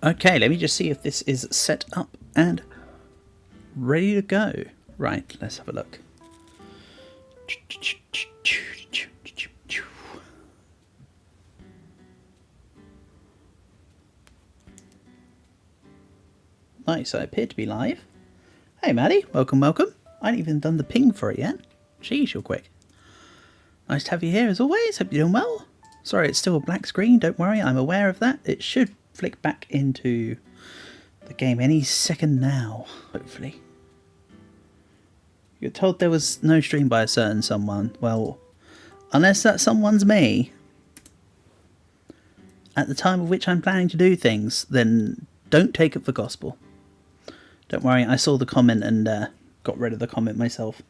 Okay, let me just see if this is set up and ready to go. Right, let's have a look. Nice, I appear to be live. Hey Maddie, welcome, welcome. I ain't even done the ping for it yet. Jeez, you're quick. Nice to have you here as always, hope you're doing well. Sorry, it's still a black screen, don't worry, I'm aware of that. It should flick back into the game any second now, hopefully. You're told there was no stream by a certain someone. Well, unless that someone's me, at the time of which I'm planning to do things, then don't take it for gospel. Don't worry, I saw the comment and got rid of the comment myself.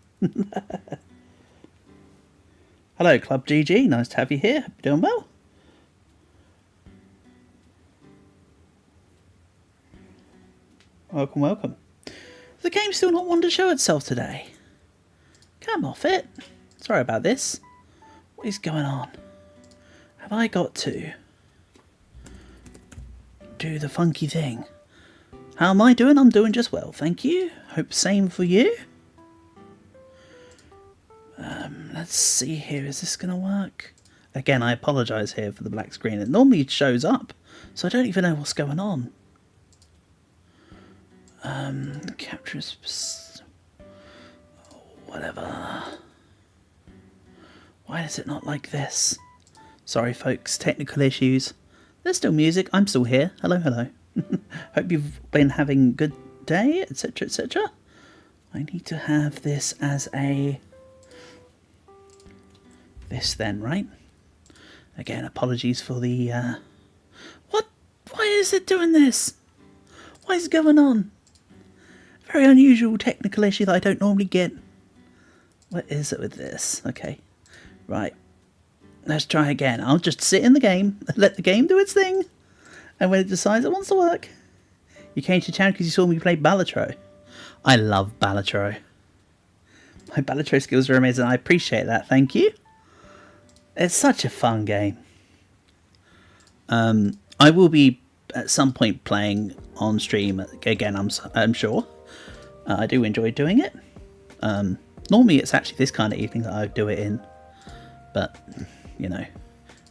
Hello, Club GG. Nice to have you here. Hope you're doing well. Welcome, welcome. The game's still not wanting to show itself today. Come off it. Sorry about this. What is going on? Have I got to do the funky thing? How am I doing? I'm doing just well, thank you. Hope same for you. Let's see here. Is this going to work? Again, I apologise here for the black screen. It normally shows up, so I don't even know what's going on. Capture whatever. Why is it not like this? Sorry, folks. Technical issues. There's still music. I'm still here. Hello, hello. Hope you've been having a good day, etc, etc. I need to have this as a... this then, right? Again, apologies for the... What? Why is it doing this? What is going on? Very unusual technical issue that I don't normally get. What is it with this? Okay. Right. Let's try again. I'll just sit in the game and let the game do its thing. And when it decides it wants to work. You came to town because you saw me play Blyptra. I love Blyptra. My Blyptra skills are amazing. I appreciate that. Thank you. It's such a fun game. I will be at some point playing on stream again. I'm sure. I do enjoy doing it. Normally it's actually this kind of evening that I do it in, but you know,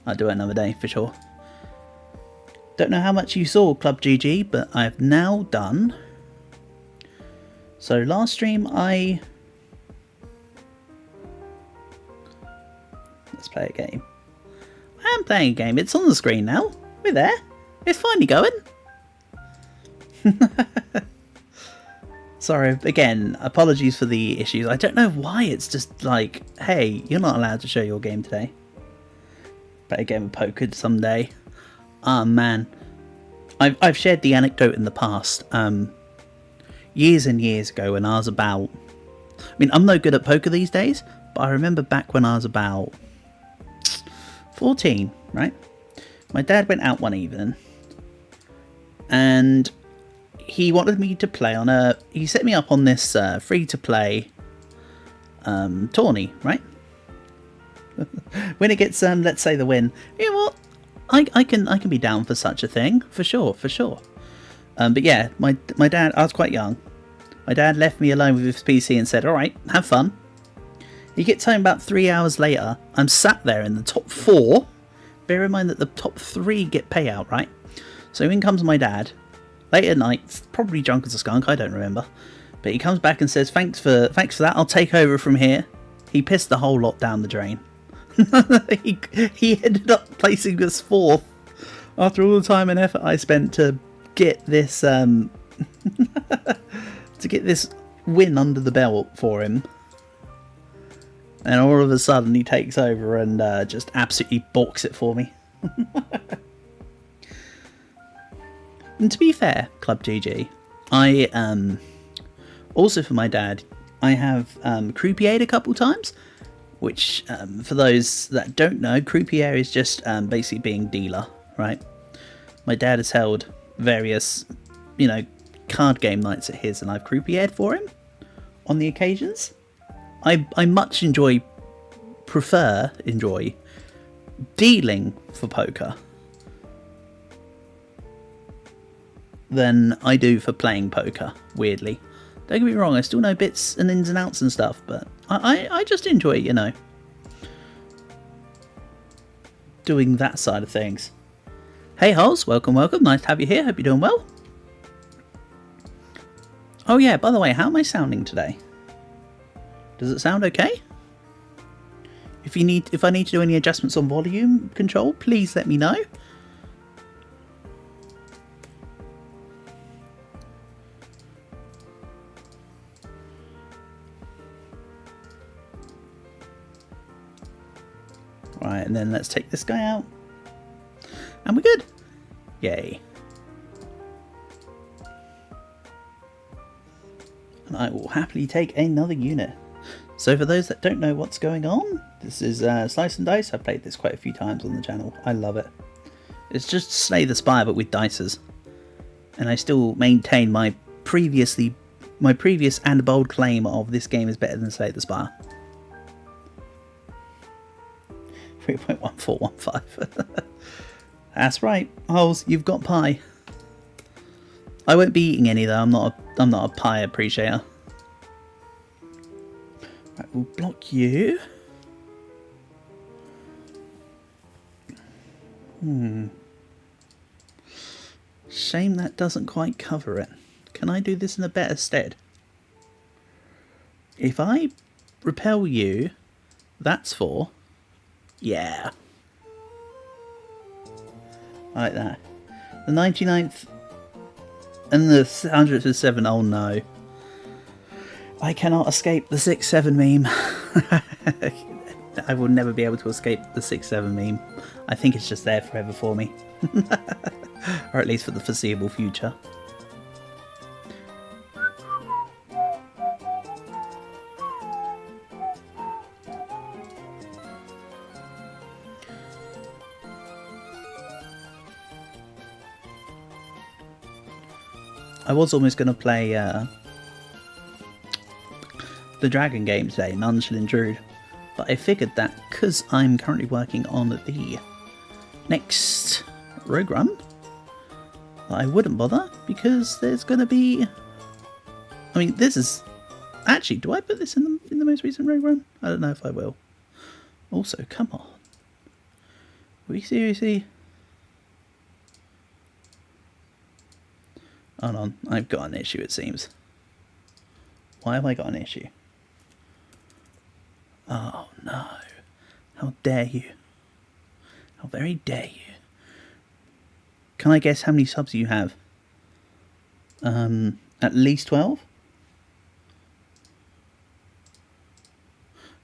I'll do it another day for sure. Don't know how much you saw, Club GG, but I've now done. So last stream let's play a game. I am playing a game. It's on the screen now. We're there. It's finally going. Sorry, again, apologies for the issues. I don't know why it's just like, hey, you're not allowed to show your game today. Play a game of poker someday. Ah, man. I've shared the anecdote in the past. Years and years ago when I was about... I mean, I'm no good at poker these days, but I remember back when I was about 14, right? My dad went out one evening and he wanted me to play on a... He set me up on this free-to-play tourney, right? When it gets, let's say the win, you know what? I can be down for such a thing, for sure, for sure. But yeah, my dad, I was quite young. My dad left me alone with his PC and said, alright, have fun. He gets home about 3 hours later. I'm sat there in the top 4. Bear in mind that the top 3 get payout, right? So in comes my dad, late at night, probably drunk as a skunk, I don't remember. But he comes back and says, thanks for that, I'll take over from here. He pissed the whole lot down the drain. he ended up placing us 4th after all the time and effort I spent to get this to get this win under the belt for him. And all of a sudden he takes over and just absolutely balks it for me. And to be fair, Club GG, I also for my dad, I have croupiered a couple times. Which, for those that don't know, croupier is just basically being dealer, right? My dad has held various, you know, card game nights at his, and I've croupiered for him on the occasions. I much prefer dealing for poker. than I do for playing poker, weirdly. Don't get me wrong, I still know bits and ins and outs and stuff, but I just enjoy, you know, doing that side of things. Hey Holes, welcome, welcome. Nice to have you here. Hope you're doing well. Oh yeah, by the way, how am I sounding today? Does it sound okay? If I need to do any adjustments on volume control, please let me know. Right, and then let's take this guy out. And we're good. Yay. And I will happily take another unit. So for those that don't know what's going on, this is Slice and Dice. I've played this quite a few times on the channel. I love it. It's just Slay the Spire but with dices. And I still maintain my previous and bold claim of this game is better than Slay the Spire. 3.1415. That's right, Holes, you've got pie. I won't be eating any though. I'm not a pie appreciator. Right, we'll block you. Shame that doesn't quite cover it. Can I do this in a better stead? If I repel you, that's 4. Yeah. Like that. The 99th and the 100th is 7. Oh no. I cannot escape the 6-7 meme. I will never be able to escape the 6-7 meme. I think it's just there forever for me. Or at least for the foreseeable future. I was almost going to play the Dragon game today, None Shall Intrude, but I figured that because I'm currently working on the next Rogue Run, that I wouldn't bother, because there's going to be... I mean, this is... Actually, do I put this in the most recent Rogue Run? I don't know if I will. Also, come on. We seriously... Hold on, I've got an issue it seems. Why have I got an issue? Oh no. How dare you. How very dare you. Can I guess how many subs you have? At least 12?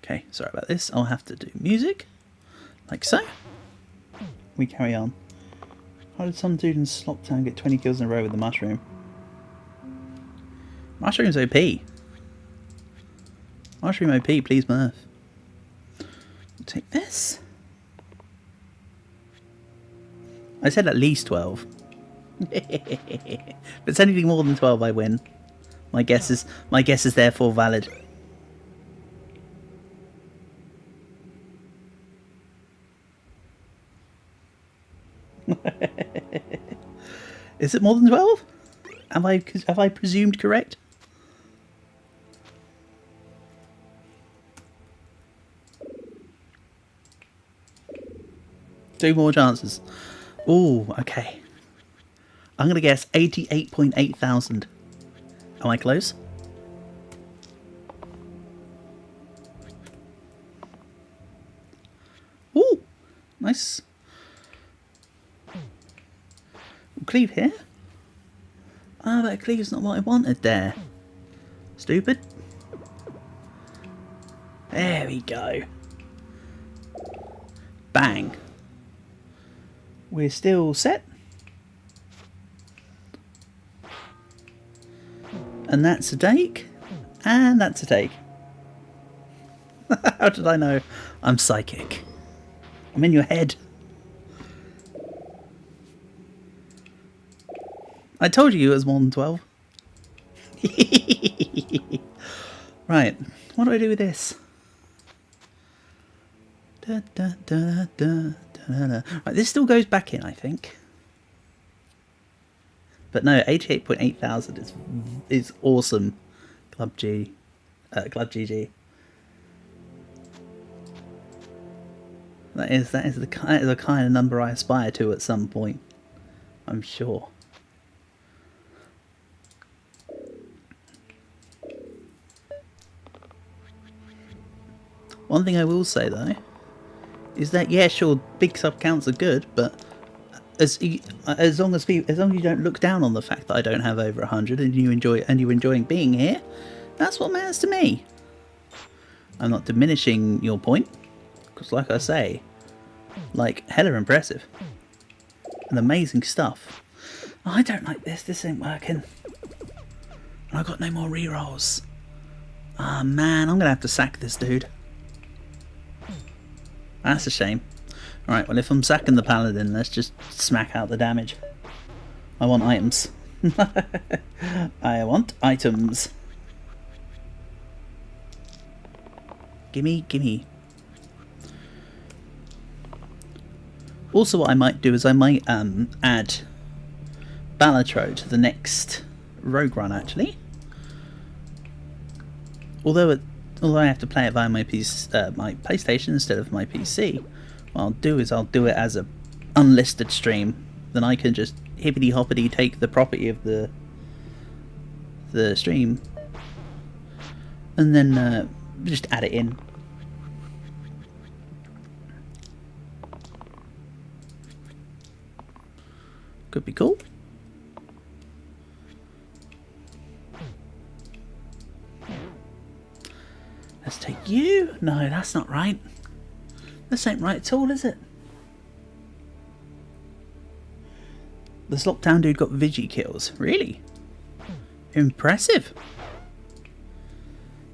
Okay, sorry about this. I'll have to do music. Like so. We carry on. How did some dude in Sloptown get 20 kills in a row with the mushroom? Mushroom's OP. Mushroom OP, please Murph. We'll take this. I said at least 12. If it's anything more than 12, I win. My guess is therefore valid. Is it more than 12? Have I presumed correct? Two more chances. Oh, okay. I'm going to guess 88.8 thousand. Am I close? Ooh, nice. Cleave here? Ah, but cleave's not what I wanted there. Stupid. There we go. Bang. We're still set. And that's a take. And that's a take. How did I know? I'm psychic. I'm in your head. I told you it was more than 12. Right, what do I do with this? Right, this still goes back in, I think. But no, 88.8 thousand is awesome. Club GG. That is the kind of number I aspire to at some point, I'm sure. One thing I will say though is that yeah, sure, big sub counts are good, but as long as you don't look down on the fact that I don't have over 100 and you're enjoying being here, that's what matters to me. I'm not diminishing your point, because like I say, like, hella impressive and amazing stuff. Oh, I don't like this. This ain't working. And I got no more rerolls. Ah, oh, man, I'm gonna have to sack this dude. That's a shame. Alright, well, if I'm sacking the paladin, let's just smack out the damage. I want items. I want items. Gimme, gimme. Also, what I might do is I might add Blyptra to the next rogue run, actually. Although I have to play it via my PlayStation instead of my PC, what I'll do is I'll do it as a unlisted stream. Then I can just hippity hoppity take the property of the stream and then just add it in. Could be cool. Let's take you. No, that's not right. This ain't right at all, is it? This lockdown dude got Vigi kills. Really? Impressive.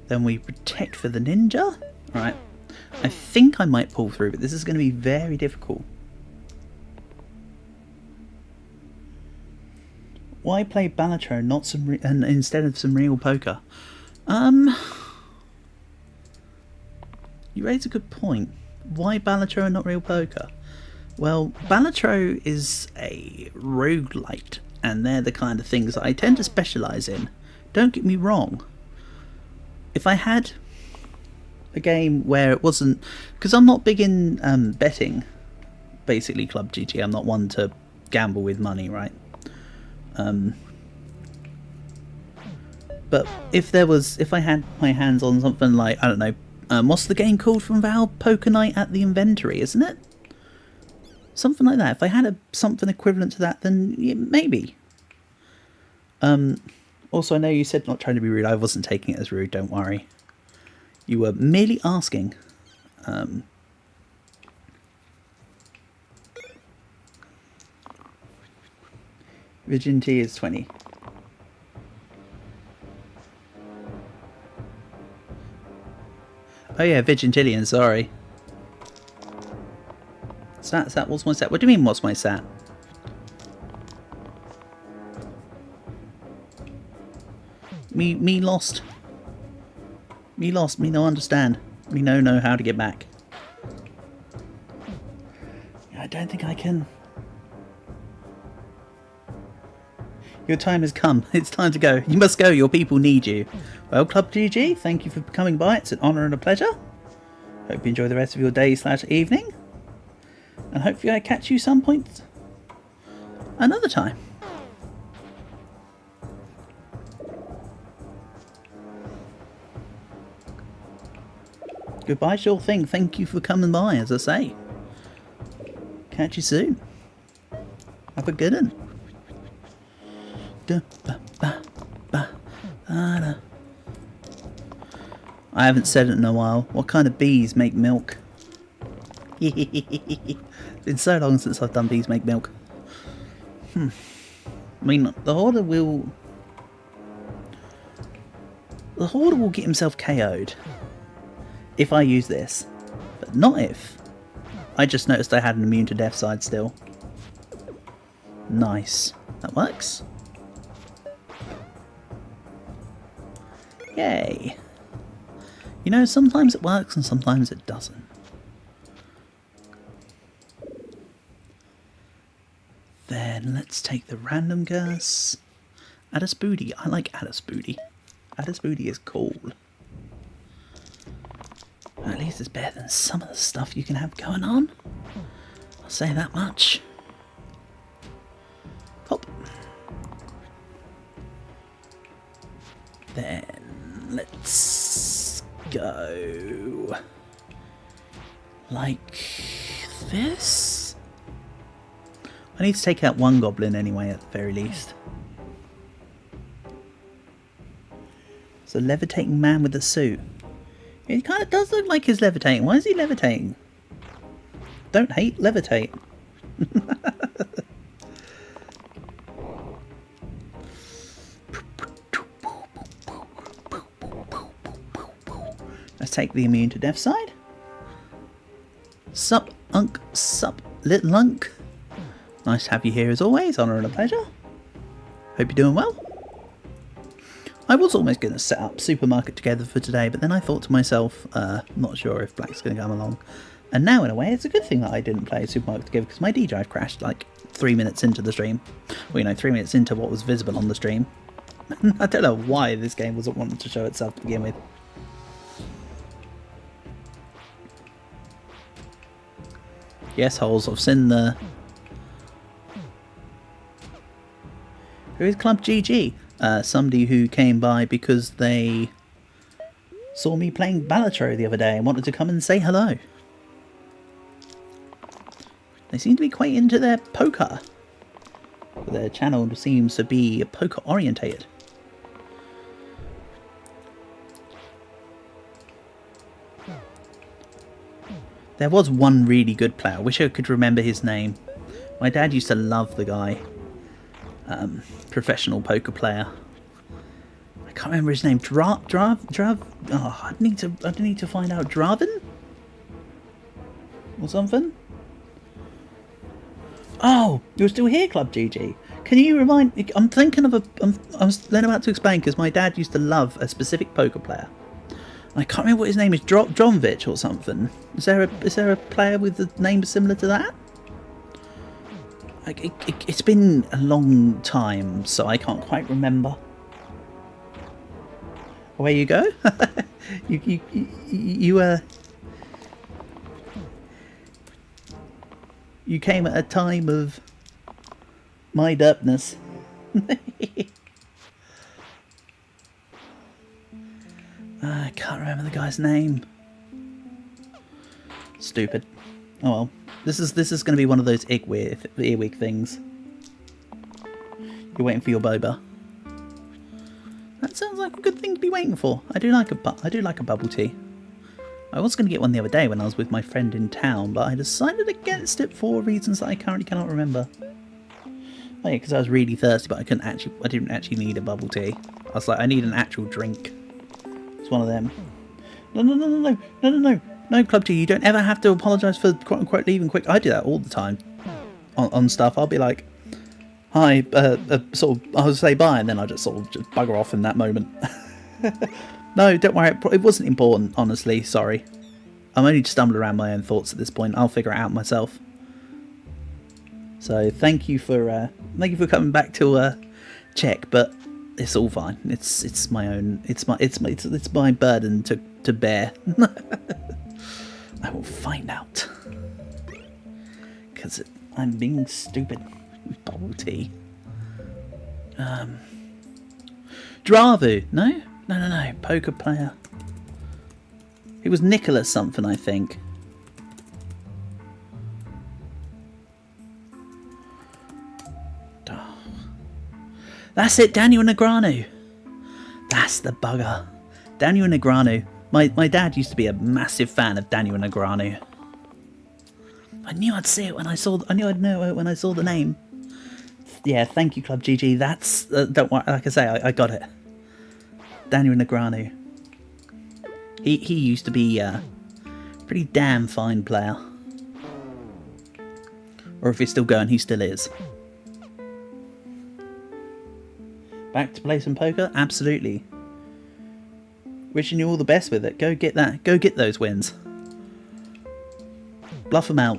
Then we protect for the ninja. Alright. I think I might pull through, but this is going to be very difficult. Why play Blyptra and instead of some real poker? You raise a good point. Why Blyptra and not real poker? Well, Blyptra is a roguelite, and they're the kind of things that I tend to specialise in. Don't get me wrong. If I had a game where it wasn't... Because I'm not big in betting, basically, Club GG. I'm not one to gamble with money, right? But if I had my hands on something like, I don't know, what's the game called from Valve? Poker Night at the Inventory, isn't it? Something like that. If I had something equivalent to that, then yeah, maybe. Also, I know you said not trying to be rude. I wasn't taking it as rude, don't worry. You were merely asking. Virginity is 20. Oh yeah, Vigintillion, sorry. Sat, what's my sat? What do you mean, what's my sat? Me lost. Me lost, me no understand. Me no know how to get back. I don't think I can. Your time has come. It's time to go. You must go. Your people need you. Well, Club GG, thank you for coming by. It's an honour and a pleasure. Hope you enjoy the rest of your day / evening. And hopefully I catch you some point another time. Goodbye, sure thing. Thank you for coming by, as I say. Catch you soon. Have a good one. I haven't said it in a while. What kind of bees make milk? It's been so long since I've done bees make milk. I mean, the Hoarder will get himself KO'd if I use this, but not if. I just noticed I had an immune to death side still. Nice. That works. Yay. You know, sometimes it works and sometimes it doesn't. Then let's let's take the random curse. Addis Booty. I like Addis Booty. Addis Booty is cool. At least it's better than some of the stuff you can have going on. I'll say that much. Hop. Then let's go like this. I need to take out one goblin anyway, at the very least. It's a levitating man with a suit. He kind of does look like he's levitating. Why is he levitating? Don't hate, levitate. Let's take the immune to death side. Sup, unk, sup, little unk. Nice to have you here as always. Honour and a pleasure. Hope you're doing well. I was almost going to set up Supermarket Together for today, but then I thought to myself, not sure if Black's going to come along. And now, in a way, it's a good thing that I didn't play Supermarket Together, because my D drive crashed like 3 minutes into the stream. Well, you know, 3 minutes into what was visible on the stream. I don't know why this game wasn't wanting to show itself to begin with. Yes, holes, I've seen the... Who is Club GG? Somebody who came by because they saw me playing Blyptra the other day and wanted to come and say hello. They seem to be quite into their poker. Their channel seems to be poker orientated. There was one really good player. I wish I could remember his name. My dad used to love the guy. Professional poker player. I can't remember his name. Drav. Oh, I need to find out. Draven or something. Oh, you're still here, Club GG. Can you remind? I'm thinking of I was then about to explain because my dad used to love a specific poker player. I can't remember what his name is. Dronvich or something. Is there a player with a name similar to that? It's been a long time, so I can't quite remember. Away you go. You came at a time of my derpness. I can't remember the guy's name. Stupid. Oh well. This is going to be one of those earwig things. You're waiting for your boba. That sounds like a good thing to be waiting for. I do like a bubble tea. I was going to get one the other day when I was with my friend in town, but I decided against it for reasons that I currently cannot remember. Oh yeah, because I was really thirsty, but I didn't actually need a bubble tea. I was like, I need an actual drink. It's one of them. No, Club T, you don't ever have to apologise for quote-unquote leaving quick. I do that all the time on stuff. I'll be like, hi, sort of, I'll say bye, and then I'll just sort of just bugger off in that moment. No, don't worry, it wasn't important, honestly, sorry. I'm only just stumbling around my own thoughts at this point. I'll figure it out myself. So thank you for coming back to check, but it's all fine. It's my own. It's my burden to bear. I will find out because I'm being stupid. Bubble tea. Dravu? No. Poker player. It was Nicholas something, I think. That's it, Daniel Negreanu. That's the bugger. Daniel Negreanu. My dad used to be a massive fan of Daniel Negreanu. I knew I'd see it when I knew I'd know it when I saw the name. Yeah, thank you, Club GG. That's don't worry. Like I say, I got it. Daniel Negreanu. He used to be a pretty damn fine player. Or if he's still going, he still is. Back to play some poker? Absolutely. Wishing you all the best with it. Go get that. Go get those wins. Bluff them out.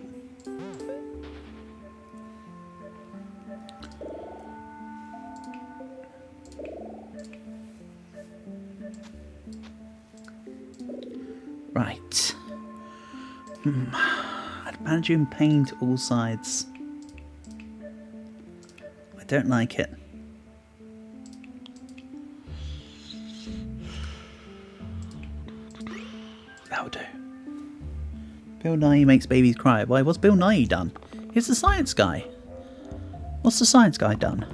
Right. Add managing pain to all sides. I don't like it. That'll do. Bill Nye makes babies cry. Why, what's Bill Nye done? He's the science guy. What's the science guy done?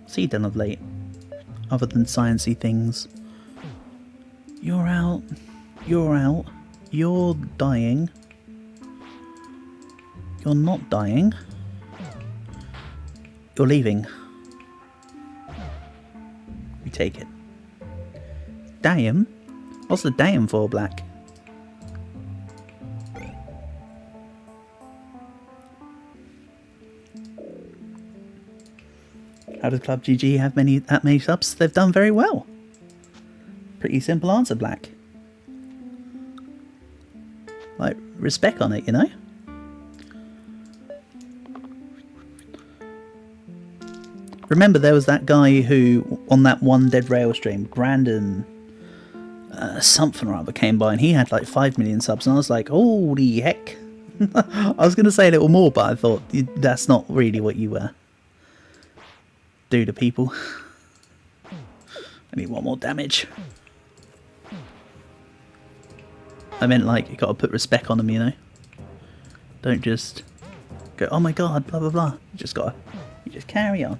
What's he done of late? Other than sciencey things. You're out. You're out. You're dying. You're not dying. You're leaving. We take it. Damn? What's the damn for, Black? How does Club GG have that many subs? They've done very well. Pretty simple answer, Black. Like, respect on it, you know? Remember there was that guy who, on that one Dead Rail stream, Brandon something or other came by and he had like 5 million subs and I was like, holy heck. I was going to say a little more, but I thought that's not really what you do to people. I need one more damage. I meant like, you got to put respect on them, you know? Don't just go, oh my god, blah blah blah. You just carry on.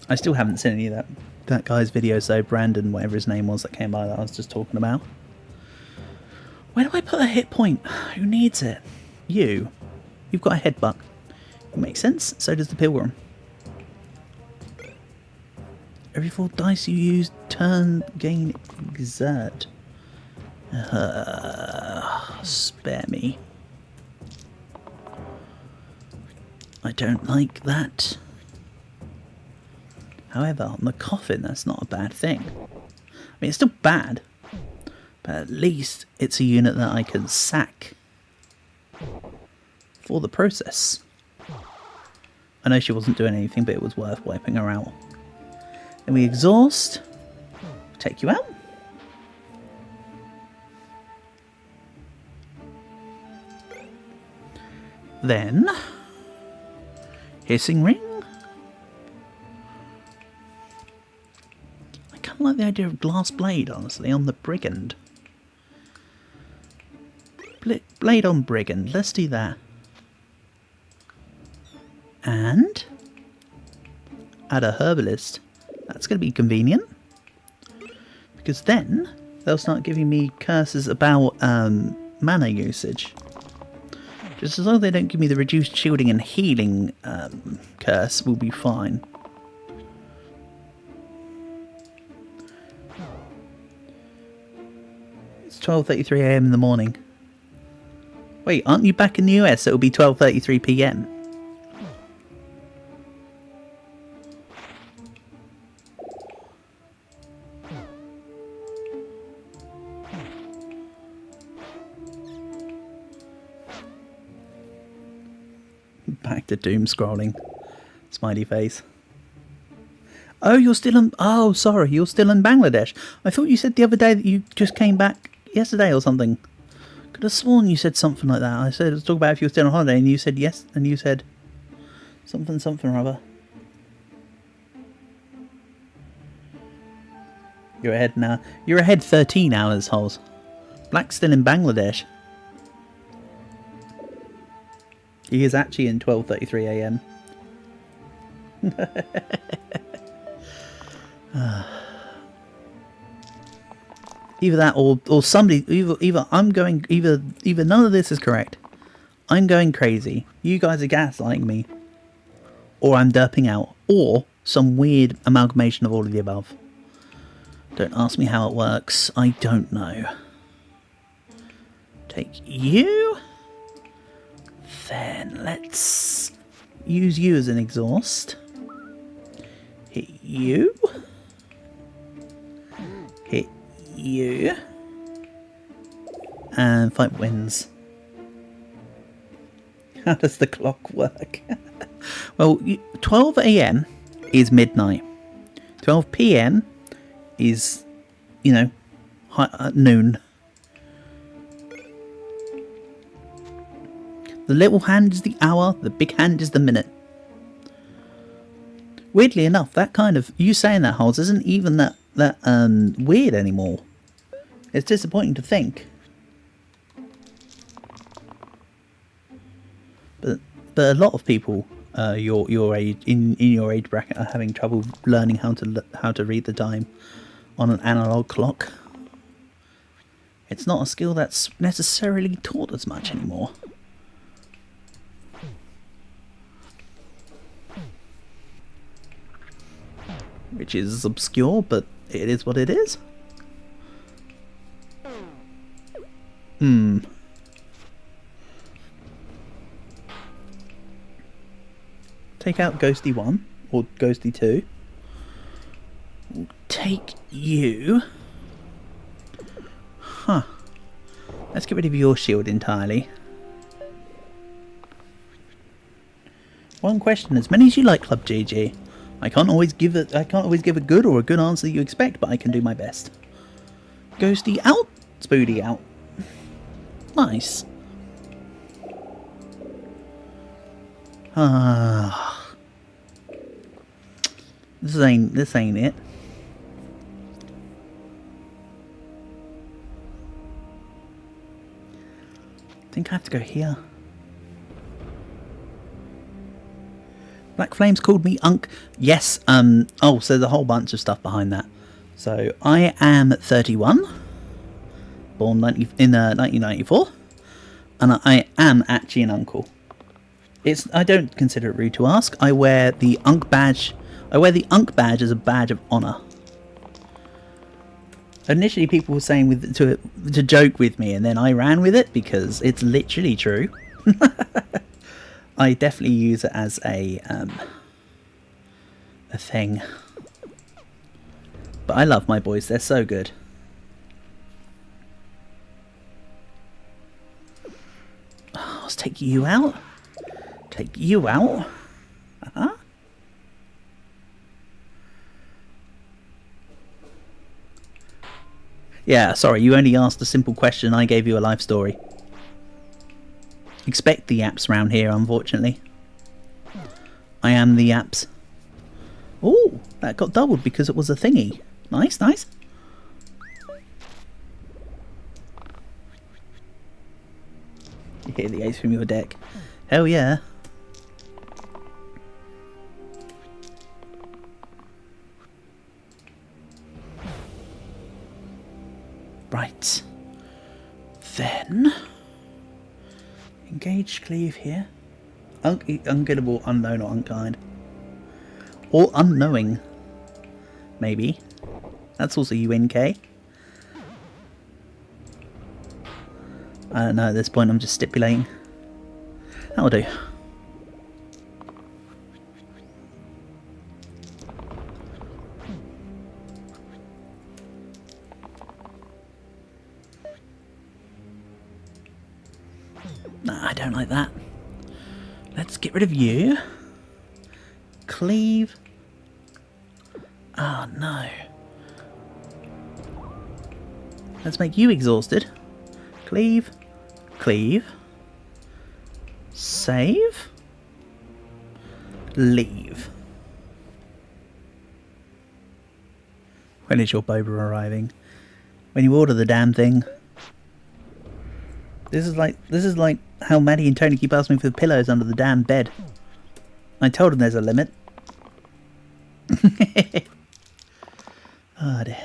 I still haven't seen any of that guy's videos though, Brandon, whatever his name was that came by that I was just talking about. Where do I put a hit point? Who needs it? You. You've got a headbutt. It makes sense, so does the Pilgrim. Every 4 dice you use, turn, gain, exert. Spare me. I don't like that. However, on the coffin, that's not a bad thing. I mean, it's still bad, but at least it's a unit that I can sack for the process. I know she wasn't doing anything, but it was worth wiping her out. Then we exhaust, take you out. Then, hissing ring. I kind of like the idea of glass blade, honestly, on the brigand. Blade on brigand, let's do that. And add a herbalist. That's going to be convenient, because then they'll start giving me curses about mana usage. Just as long as they don't give me the reduced shielding and healing curse, we'll be fine. It's 12:33 AM in the morning. Wait, aren't you back in the US? It'll be 12:33 PM. Back to doom scrolling. Smiley face. Oh, you're still in... Oh, sorry, you're still in Bangladesh. I thought you said the other day that you just came back yesterday or something. Could have sworn you said something like that. I said, let's talk about if you were still on holiday, and you said yes, and you said something or other. You're ahead now. You're ahead 13 hours, Holes. Black's still in Bangladesh. He is actually in 12:33 AM. Either that or somebody either I'm going either none of this is correct. I'm going crazy. You guys are gaslighting me. Or I'm derping out. Or some weird amalgamation of all of the above. Don't ask me how it works. I don't know. Take you. Then let's use you as an exhaust. Hit you. Hit you. And fight wins. How does the clock work? Well, 12 AM is midnight. 12 p.m. is, you know, noon. The little hand is the hour, the big hand is the minute. Weirdly enough, that kind of, you saying that, Holds, isn't even that weird anymore. It's disappointing to think. But a lot of people your age in your age bracket are having trouble learning how to read the time on an analog clock. It's not a skill that's necessarily taught as much anymore. Which is obscure, but it is what it is. Take out Ghosty 1 or Ghosty 2. We'll take you. Huh. Let's get rid of your shield entirely. One question: as many as you like, Club GG. I can't always give a good or a good answer that you expect, but I can do my best. Ghosty out, Spoody out. Nice. This ain't it. I think I have to go here. Black Flames called me Unk. Yes, oh, so there's a whole bunch of stuff behind that. So, I am 31. Born in 1994. And I am actually an uncle. I don't consider it rude to ask. I wear the Unk badge. I wear the Unk badge as a badge of honour. Initially people were saying to joke with me, and then I ran with it because it's literally true. I definitely use it as a thing. But I love my boys, they're so good. Oh, let's take you out. Take you out. Yeah, sorry, you only asked a simple question, I gave you a life story. Expect the apps around here, unfortunately. I am the apps. Oh, that got doubled because it was a thingy. Nice, nice. You hear the ace from your deck. Hell yeah. Right. Then... engage cleave here. Ungettable, unknown, or unkind. Or unknowing. Maybe. That's also UNK. I don't know at this point, I'm just stipulating. That'll do. Nah, I don't like that. Let's get rid of you. Cleave. Oh no. Let's make you exhausted. Cleave. Cleave. Save. Leave. When is your boba arriving? When you order the damn thing. This is like how Maddie and Tony keep asking me for the pillows under the damn bed. I told them there's a limit. Oh dear.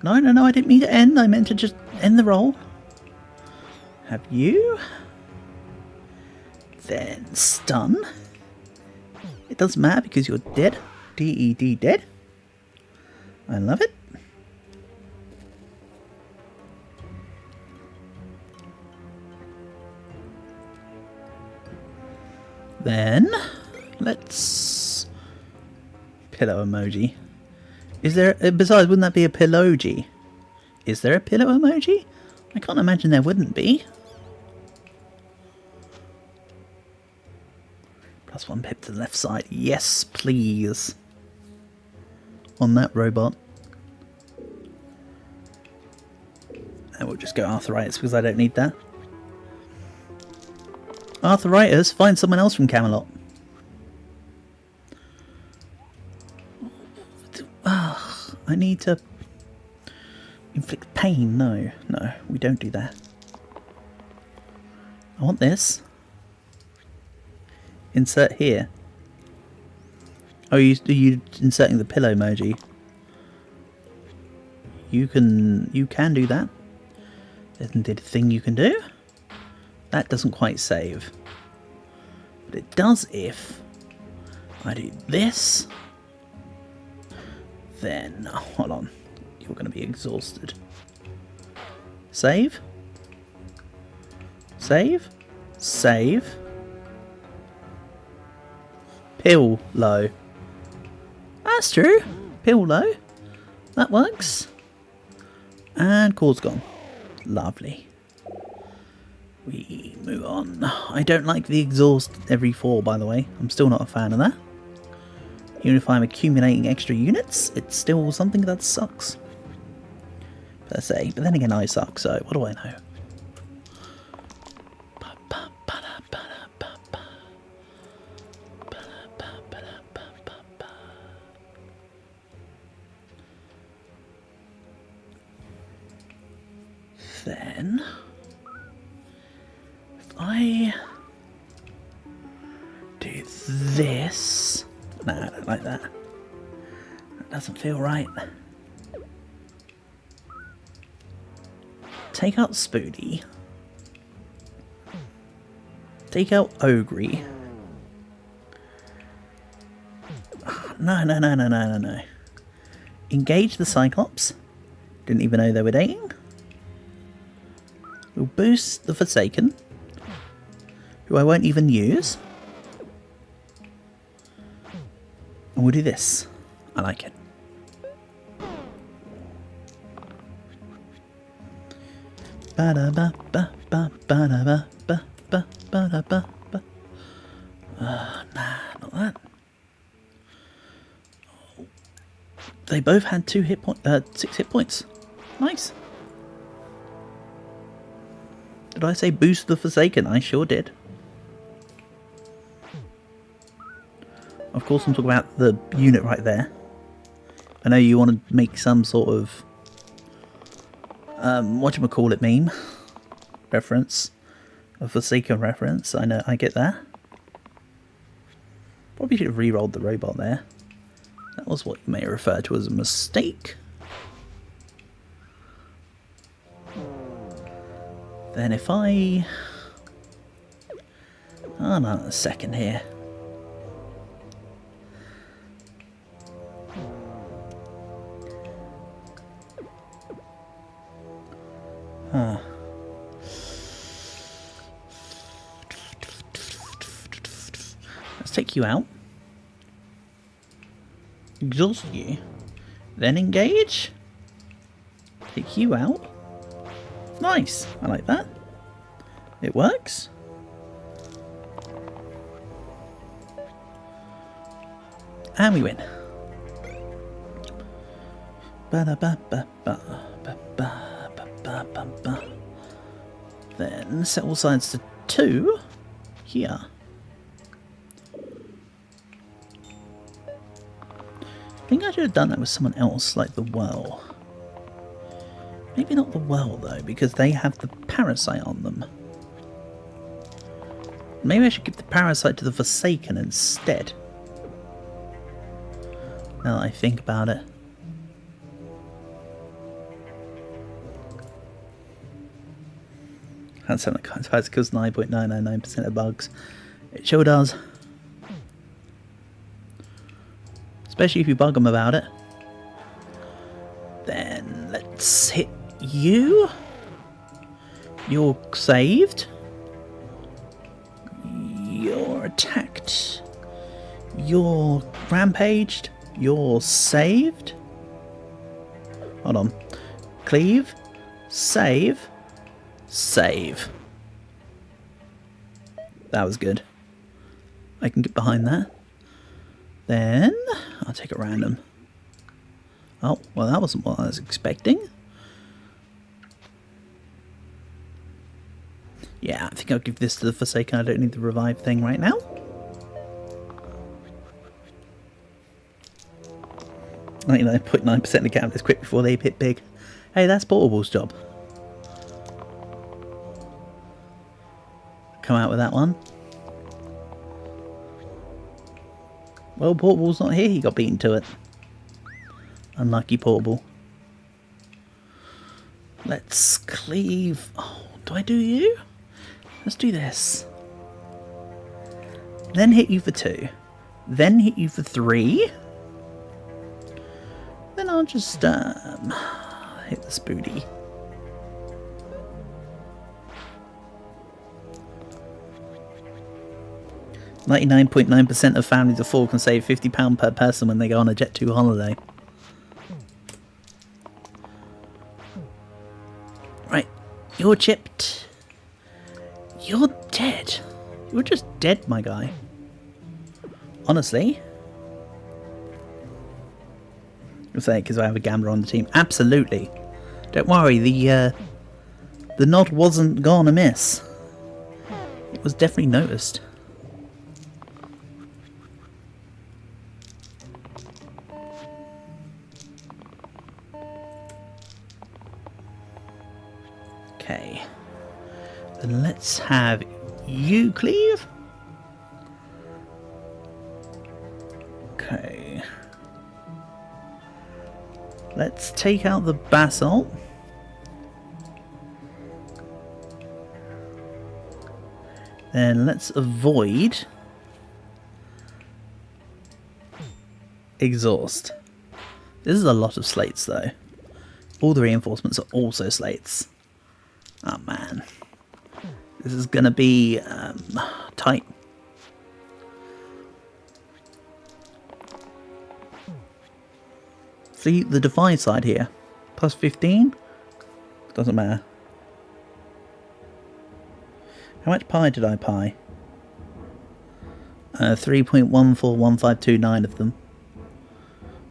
No, I didn't mean to end. I meant to just end the roll. Have you? Then stun. It doesn't matter because you're dead. D-E-D, dead. I love it. Then, let's... pillow emoji. Is there... besides, wouldn't that be a pilloji? Is there a pillow emoji? I can't imagine there wouldn't be. +1 pip to the left side. Yes, please. on that robot. And we'll just go arthritis because I don't need that. Arthritis, find someone else from Camelot. I need to inflict pain. No, we don't do that. I want this. Insert here. Oh, are you inserting the pillow emoji? You can do that. Isn't it a thing you can do? That doesn't quite save. But it does if I do this. Then, hold on. You're going to be exhausted. Save. Save. Save. Pill low. That's true. Pill low. That works. And core's gone. Lovely. We move on. I don't like the exhaust every 4, by the way. I'm still not a fan of that. Even if I'm accumulating extra units, it's still something that sucks. Per se. But then again, I suck, so what do I know? Then, if I do this, no, I don't like that. That doesn't feel right. Take out Spoody. Take out Ogre. No. Engage the Cyclops. Didn't even know they were dating. We'll boost the Forsaken, who I won't even use. And we'll do this. I like it. Nah, not that. They both had 6 hit points. Nice. Did I say boost the Forsaken? I sure did. Of course, I'm talking about the unit right there. I know you want to make some sort of whatchamacallit meme reference, a Forsaken reference. I know, I get that. Probably should have re-rolled the robot there. That was what you may refer to as a mistake. Then if I... oh no, a second here. Huh. Let's take you out. Exhaust you. Then engage. Take you out. Nice. I like that. It works. And we win. Then set all sides to 2 here. I think I should have done that with someone else, like the Well. Maybe not the Well though, because they have the Parasite on them. Maybe I should give the Parasite to the Forsaken instead. Now that I think about it. That sounds like it kills 9.999% of bugs. It sure does. Especially if you bug them about it. Then let's hit you. You're saved. You're attacked. You're rampaged. You're saved. Hold on. Cleave. Save. Save. That was good. I can get behind that. Then I'll take it random. Oh, well, that wasn't what I was expecting. Yeah, I think I'll give this to the Forsaken. I don't need the revive thing right now. 99.9% of the cameras quit before they hit big. Hey, that's Portable's job. Come out with that one. Well, Portable's not here. He got beaten to it. Unlucky Portable. Let's cleave. Oh, do I do you? Let's do this. Then hit you for 2. Then hit you for 3. Then I'll just hit the Spooty. .9% of families of 4 can save £50 per person when they go on a Jet2 holiday. Right, you're chipped. You're dead. You're just dead, my guy. Honestly. I'll say it because I have a gambler on the team. Absolutely. Don't worry, the nod wasn't gone amiss. It was definitely noticed. Okay. Then let's have you cleave. Okay. Let's take out the basalt. Then let's avoid exhaust. This is a lot of slates though. All the reinforcements are also slates. Oh man. This is gonna be tight. See the Defy side here. Plus 15? Doesn't matter. How much pie did I pie? 3.141529 of them.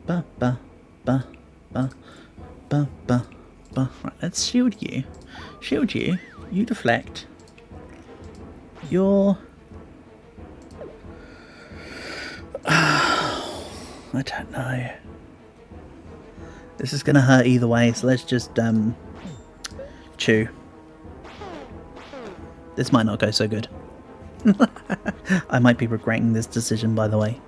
Ba ba ba ba ba ba ba. Right, let's shield you. Shield you. You deflect. You're... I don't know. This is gonna hurt either way, so let's just chew. This might not go so good. I might be regretting this decision, by the way.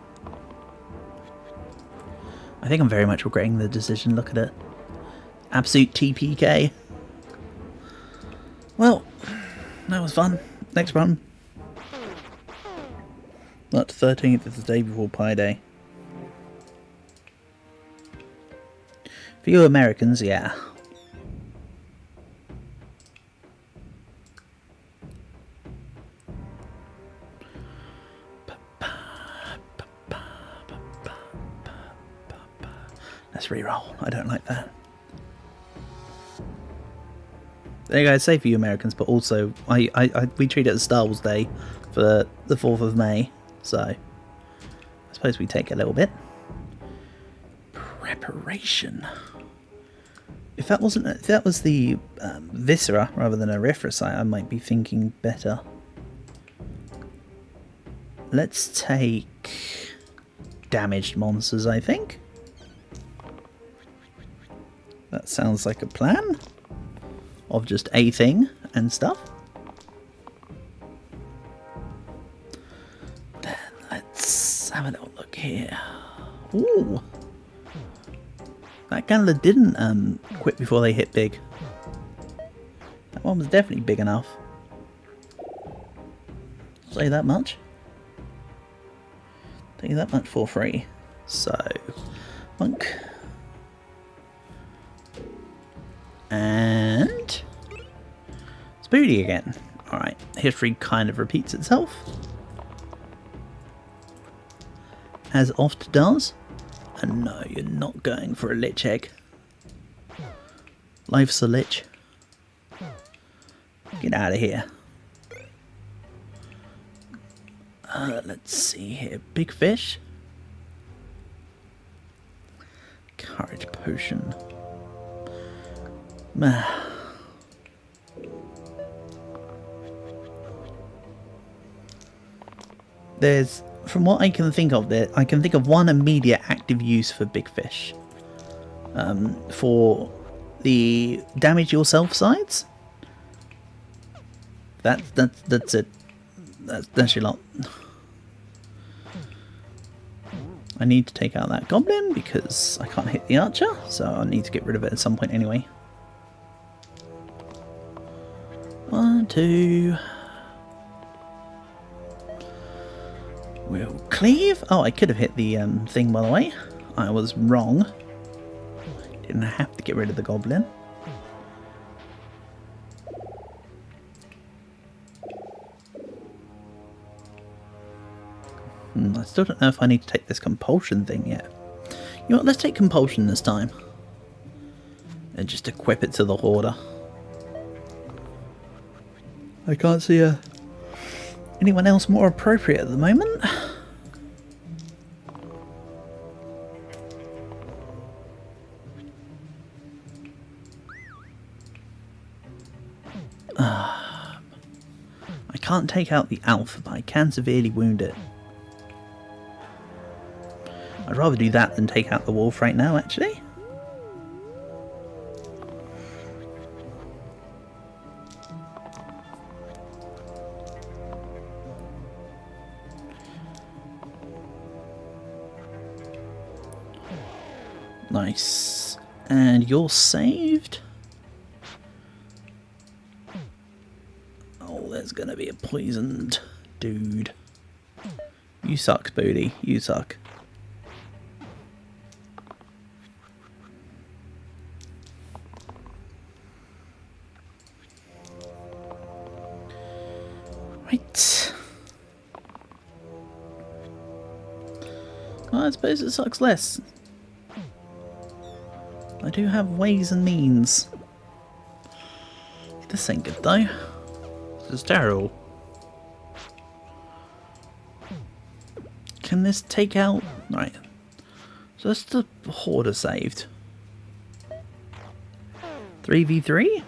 I think I'm very much regretting the decision. Look at it. Absolute TPK. Well, that was fun. Next run. Not 13th is the day before Pi Day. For you Americans, yeah. Let's reroll. I don't like that. There you go, it's safe for you Americans, but also we treat it as Star Wars Day for the 4th of May, so I suppose we take a little bit. Preparation. If that was the Viscera rather than a Erythrocyte, I might be thinking better. Let's take damaged monsters, I think. That sounds like a plan of just a thing and stuff. Then let's have a little look here. Ooh. That Gandler didn't quit before they hit big. That one was definitely big enough. I'll say that much. Tell you that much for free. So, Monk. And Spoody again. Alright, history kind of repeats itself. As oft does. And no, you're not going for a Lich Egg. Life's a Lich. Get out of here. Let's see here. Big fish. Courage potion. There's, from what I can think of, there I can think of one immediate active use for big fish. For the damage yourself sides. That's it. That's your lot. I need to take out that goblin because I can't hit the archer, so I need to get rid of it at some point anyway. 1, 2. We'll cleave. Oh, I could have hit the thing, by the way. I was wrong. Didn't have to get rid of the goblin. I still don't know if I need to take this compulsion thing yet. You know what, let's take compulsion this time. And just equip it to the hoarder. I can't see anyone else more appropriate at the moment. I can't take out the alpha, but I can severely wound it. I'd rather do that than take out the wolf right now, actually. Nice. And you're saved. Oh, there's gonna be a poisoned dude. You suck, Booty. You suck. Right. Well, I suppose it sucks less. I do have ways and means. This ain't good though. This is terrible. Can this take out... Right. So that's the hoarder saved. 3v3?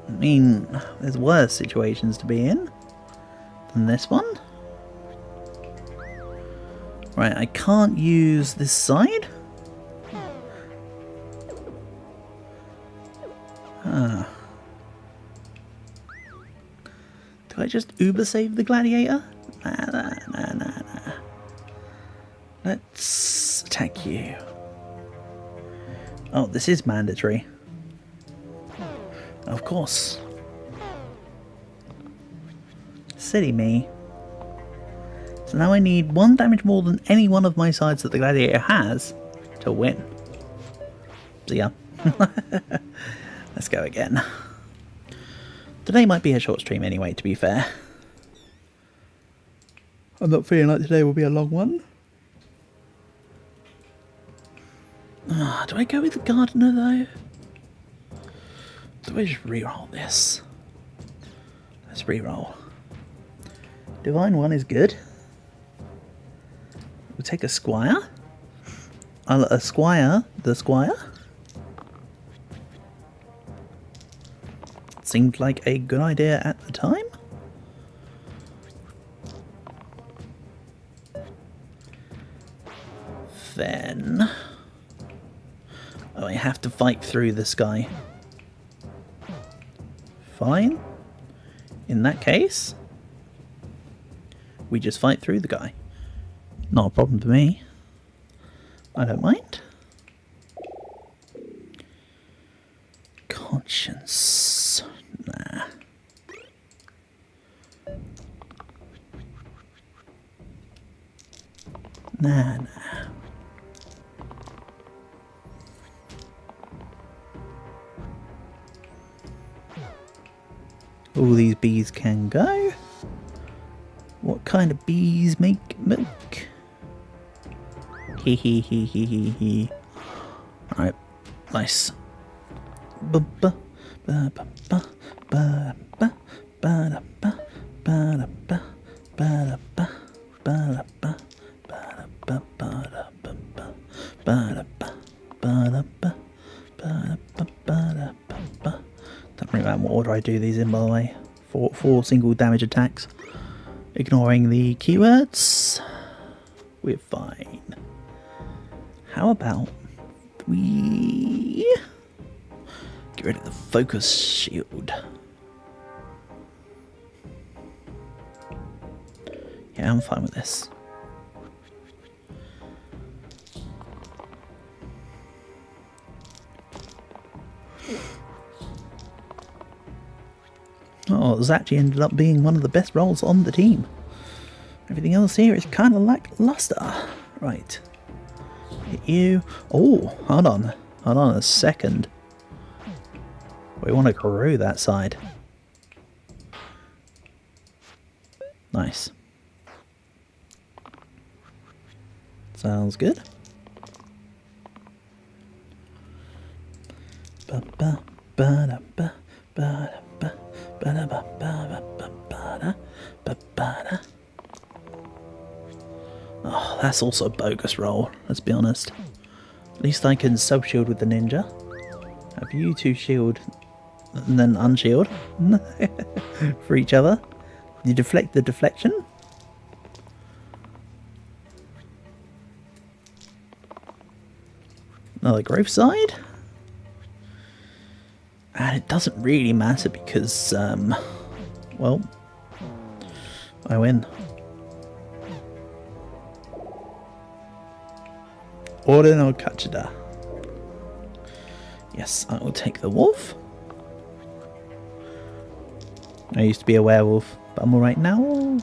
I mean, there's worse situations to be in than this one. Right, I can't use this side. Ah. Do I just uber save the gladiator? Nah. Let's attack you. Oh, this is mandatory. Of course. Silly me. So now I need 1 damage more than any one of my sides that the gladiator has to win. So yeah. Let's go again. Today might be a short stream anyway, to be fair. I'm not feeling like today will be a long one. Do I go with the gardener though? Do I just reroll this? Let's reroll. Divine 1 is good. We'll take a squire. I'll squire the squire. Seemed like a good idea at the time. Then... oh, I have to fight through this guy. Fine. In that case, we just fight through the guy. Not a problem to me. I don't mind. Conscience. Nah. Nah. All these bees can go. What kind of bees make milk? Hee. Alright, nice. Don't really matter what order I do these in, by the way. Four single damage attacks. Ignoring the keywords. We're fine. How about we get rid of the focus shield? Yeah, I'm fine with this. Oh, this actually ended up being one of the best rolls on the team. Everything else here is kind of lackluster. Right. Hit you. Oh, hold on. Hold on a second. We want to grow that side. Nice. Sounds good. Oh, that's also a bogus roll, let's be honest. At least I can sub-shield with the ninja. Have you two shield and then unshield for each other. You deflect the deflection. Another growth side. And it doesn't really matter because, well, I win. Order no Kachida. Yes, I will take the wolf. I used to be a werewolf, but I'm alright now. Even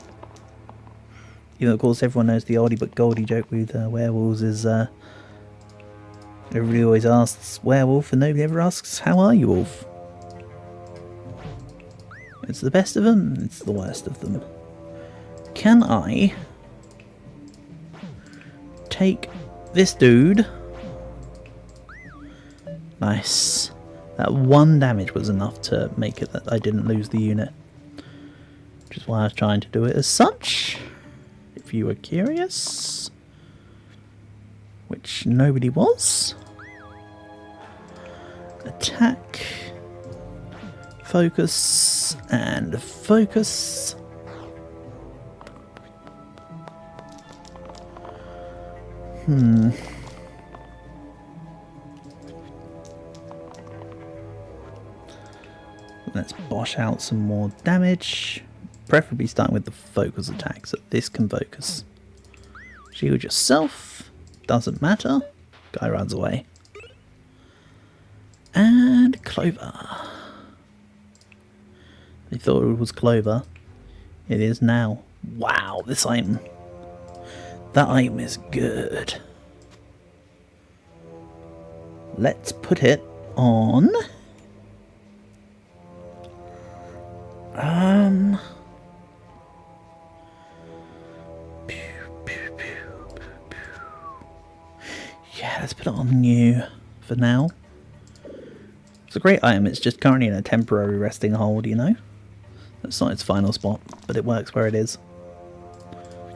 though, of course, everyone knows the oldie but goldie joke with werewolves is, everybody always asks werewolf and nobody ever asks, how are you, wolf? It's the best of them, it's the worst of them. Can I take this dude? Nice. That one damage was enough to make it that I didn't lose the unit. Which is why I was trying to do it as such. If you were curious. Which nobody was. Attack. Focus. And focus. Let's bosh out some more damage. Preferably starting with the focus attack, so this can focus. Shield yourself. Doesn't matter. Guy runs away. And Clover. I thought it was Clover. It is now. Wow, this item. That item is good. Let's put it on. Yeah, let's put it on new for now. It's a great item, it's just currently in a temporary resting hold, you know? That's not its final spot, but it works where it is.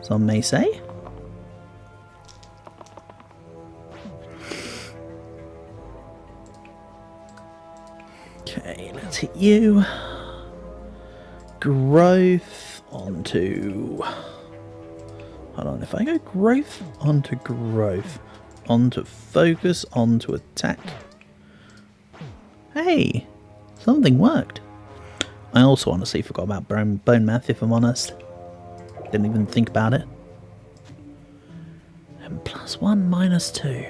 Some may say. Okay, let's hit you. Growth onto... Hold on, if I go growth onto growth, onto focus, onto attack... Hey! Something worked. I also honestly forgot about bone math, if I'm honest. Didn't even think about it. And +1, -2.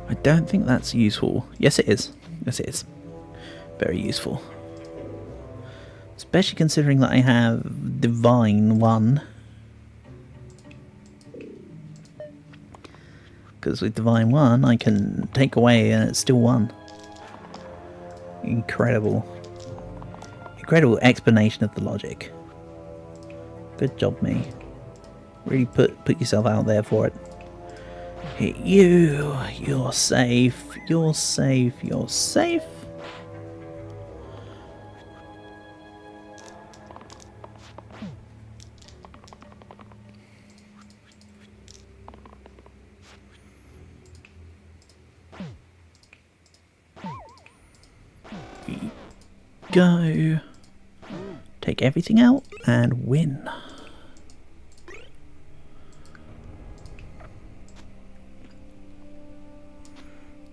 I don't think that's useful. Yes, it is. Yes, it is. Very useful. Especially considering that I have Divine 1. Because with Divine 1, I can take away and it's still 1. Incredible. Incredible explanation of the logic. Good job, me. Really put yourself out there for it. Hit you. You're safe. You're safe. You're safe. go. Take everything out and win.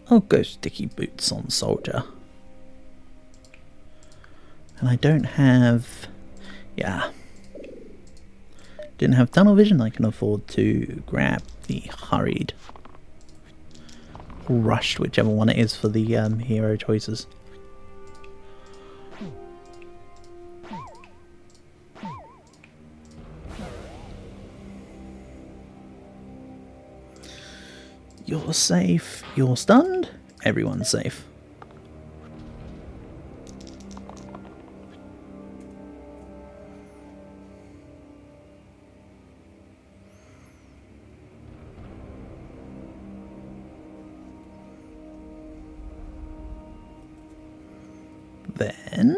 I'll go sticky boots on soldier. And I don't have... yeah. Didn't have tunnel vision. I can afford to grab the hurried. Rushed, whichever one it is for the hero choices. You're safe, you're stunned, everyone's safe. Then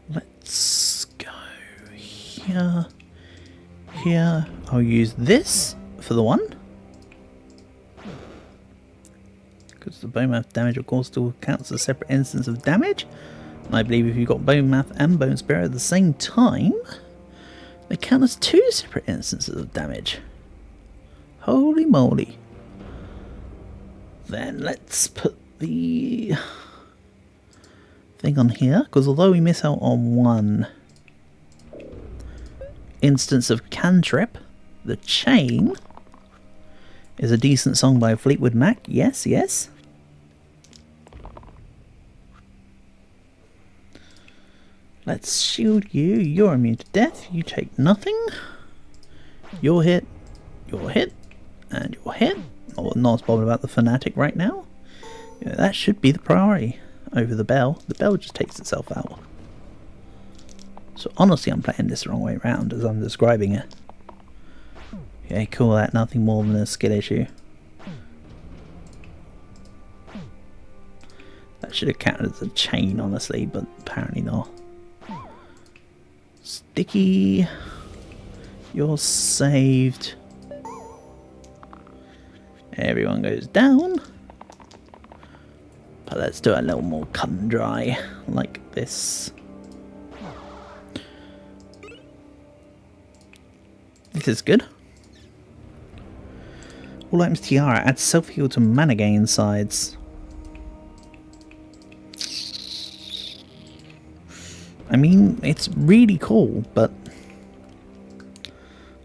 let's go here, here. I'll use this for the one, because the bone math damage of course still counts as a separate instance of damage. And I believe if you've got bone math and bone spirit at the same time, they count as two separate instances of damage. Holy moly. Then let's put the thing on here, because although we miss out on one instance of cantrip, the chain is a decent song by Fleetwood Mac. Yes, yes. Let's shield you. You're immune to death. You take nothing. You're hit, and you're hit. Not as bothered about the fanatic right now. Yeah, that should be the priority over the bell. The bell just takes itself out. So honestly, I'm playing this the wrong way around as I'm describing it. Okay, cool. That nothing more than a skill issue. That should have counted as a chain, honestly, but apparently not. Sticky, you're saved. Everyone goes down. But let's do it a little more cut and dry, like this. This is good. All items tiara adds self-heal to mana gain sides. I mean, it's really cool, but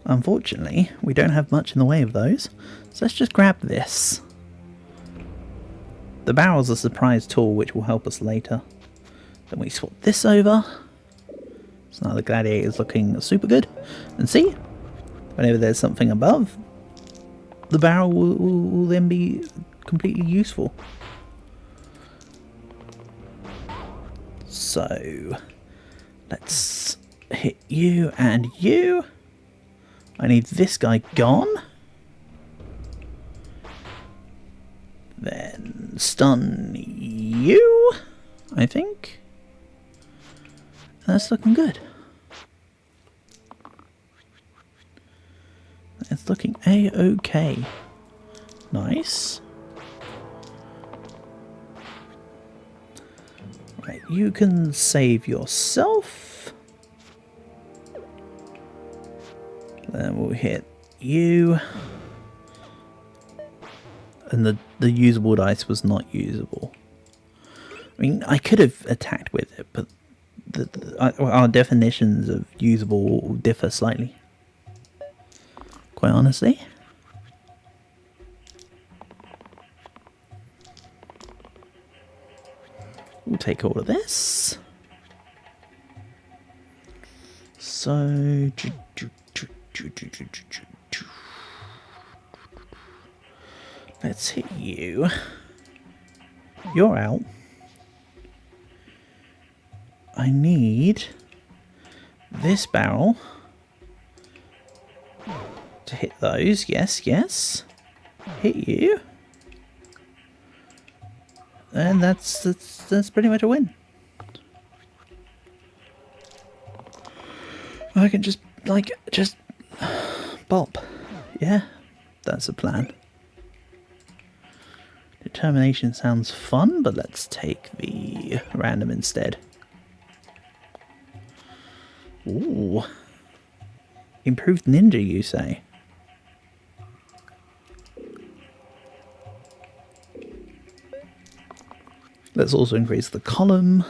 unfortunately, we don't have much in the way of those. So let's just grab this. The barrel's a surprise tool which will help us later. Then we swap this over. So now the gladiator's looking super good. And see, whenever there's something above, the barrel will then be completely useful. So let's hit you and you. I need this guy gone. Then stun you, I think. That's looking good. It's looking a-okay. Nice. Right, you can save yourself. Then we'll hit you. And the usable dice was not usable. I mean, I could have attacked with it, but our definitions of usable differ slightly. Quite honestly. We'll take all of this. So... let's hit you. You're out. I need this barrel to hit those. Yes, yes. Hit you. And that's pretty much a win. I can just bop. Yeah, that's a plan. Determination sounds fun, but let's take the random instead. Ooh. Improved ninja, you say? Let's also increase the column.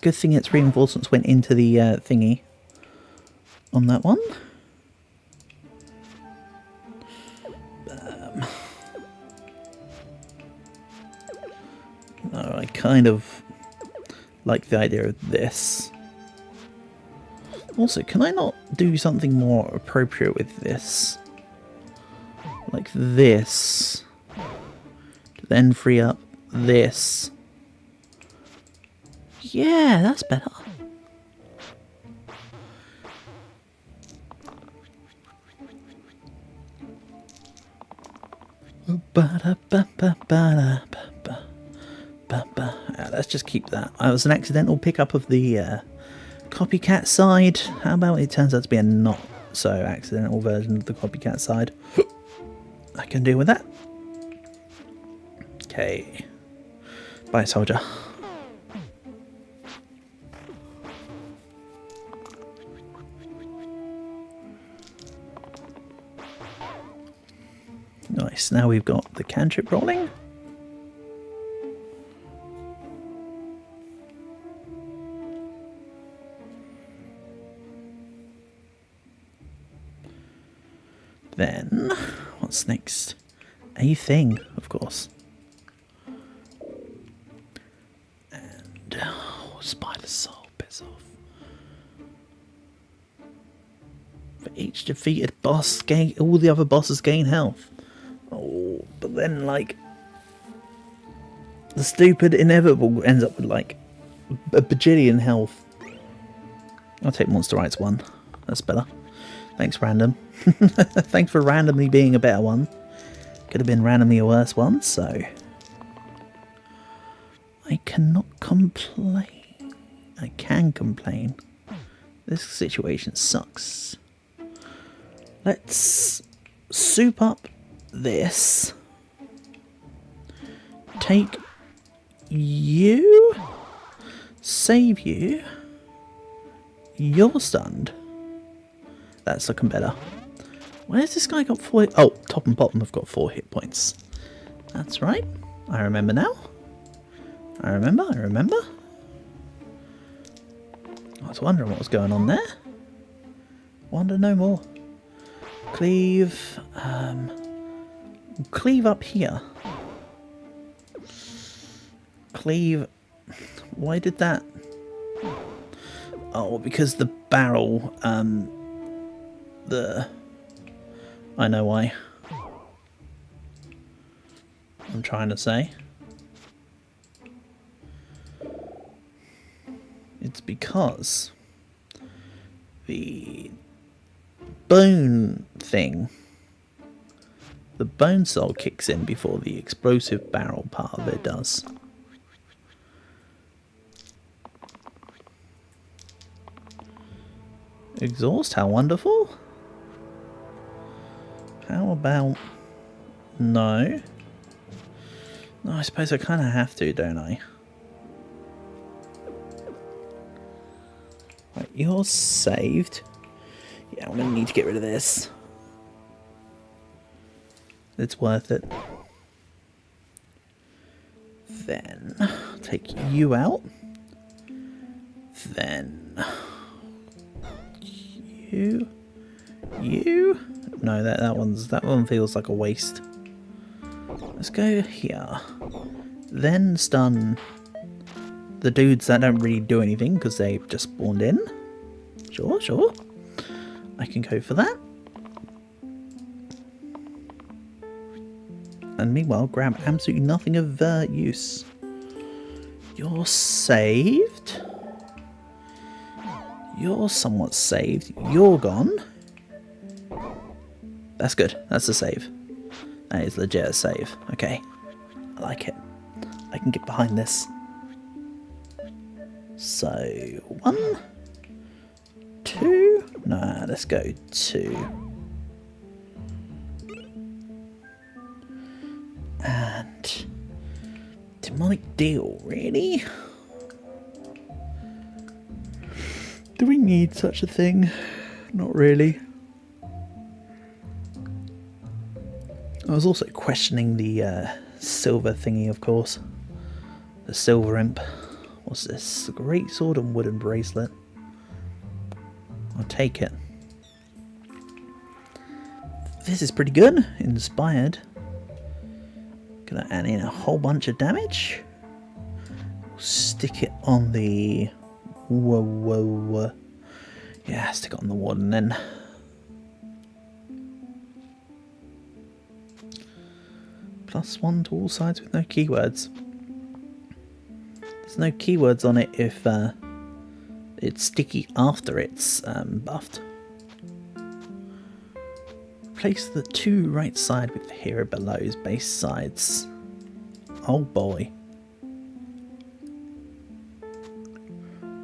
Good thing its reinforcements went into the thingy on that one. No, I kind of like the idea of this. Also, can I not do something more appropriate with this? Like this. To then free up this. Yeah, that's better. Let's just keep that. I was an accidental pickup of the copycat side. How about it turns out to be a not so accidental version of the copycat side? I can deal with that. Okay. Bye, soldier. Nice. Now we've got the cantrip rolling. Then, what's next? A thing, of course. And, spider soul, piss off. For each defeated boss, all the other bosses gain health. Oh, but then, like, the stupid inevitable ends up with, like, a bajillion health. I'll take Monster Rights 1. That's better. Thanks, random. Thanks for randomly being a better one. Could have been randomly a worse one, so... I cannot complain. I can complain. This situation sucks. Let's soup up this. Take you. Save you. You're stunned. That's looking better. Where's this guy got 4? Oh, top and bottom have got 4 hit points. That's right. I remember now. I remember. I was wondering what was going on there. Wonder no more. Cleave. Cleave up here. Cleave. Why did that? Oh, because the barrel. I know why. I'm trying to say. It's because the bone thing, the bone soul kicks in before the explosive barrel part of it does. Exhaust, how wonderful. How about... No. No, I suppose I kind of have to, don't I? Right, you're saved. Yeah, I'm going to need to get rid of this. It's worth it. Then, take you out. Then... You... No, that one feels like a waste. Let's go here. Then stun the dudes that don't really do anything because they've just spawned in. Sure. I can go for that. And meanwhile, grab absolutely nothing of use. You're saved. You're somewhat saved. You're gone. That's good. That's a save. That is legit a save. Okay. I like it. I can get behind this. So, 1, 2. Nah, let's go 2. And demonic deal, really? Do we need such a thing? Not really. I was also questioning the silver thingy, of course. The silver imp. What's this? A great sword and wooden bracelet. I'll take it. This is pretty good. Inspired. Gonna add in a whole bunch of damage. Stick it on the... Whoa. Yeah, stick it on the warden then. +1 to all sides with no keywords. There's no keywords on it if it's sticky after it's buffed. Replace the 2 right side with the hero below's base sides. Oh boy.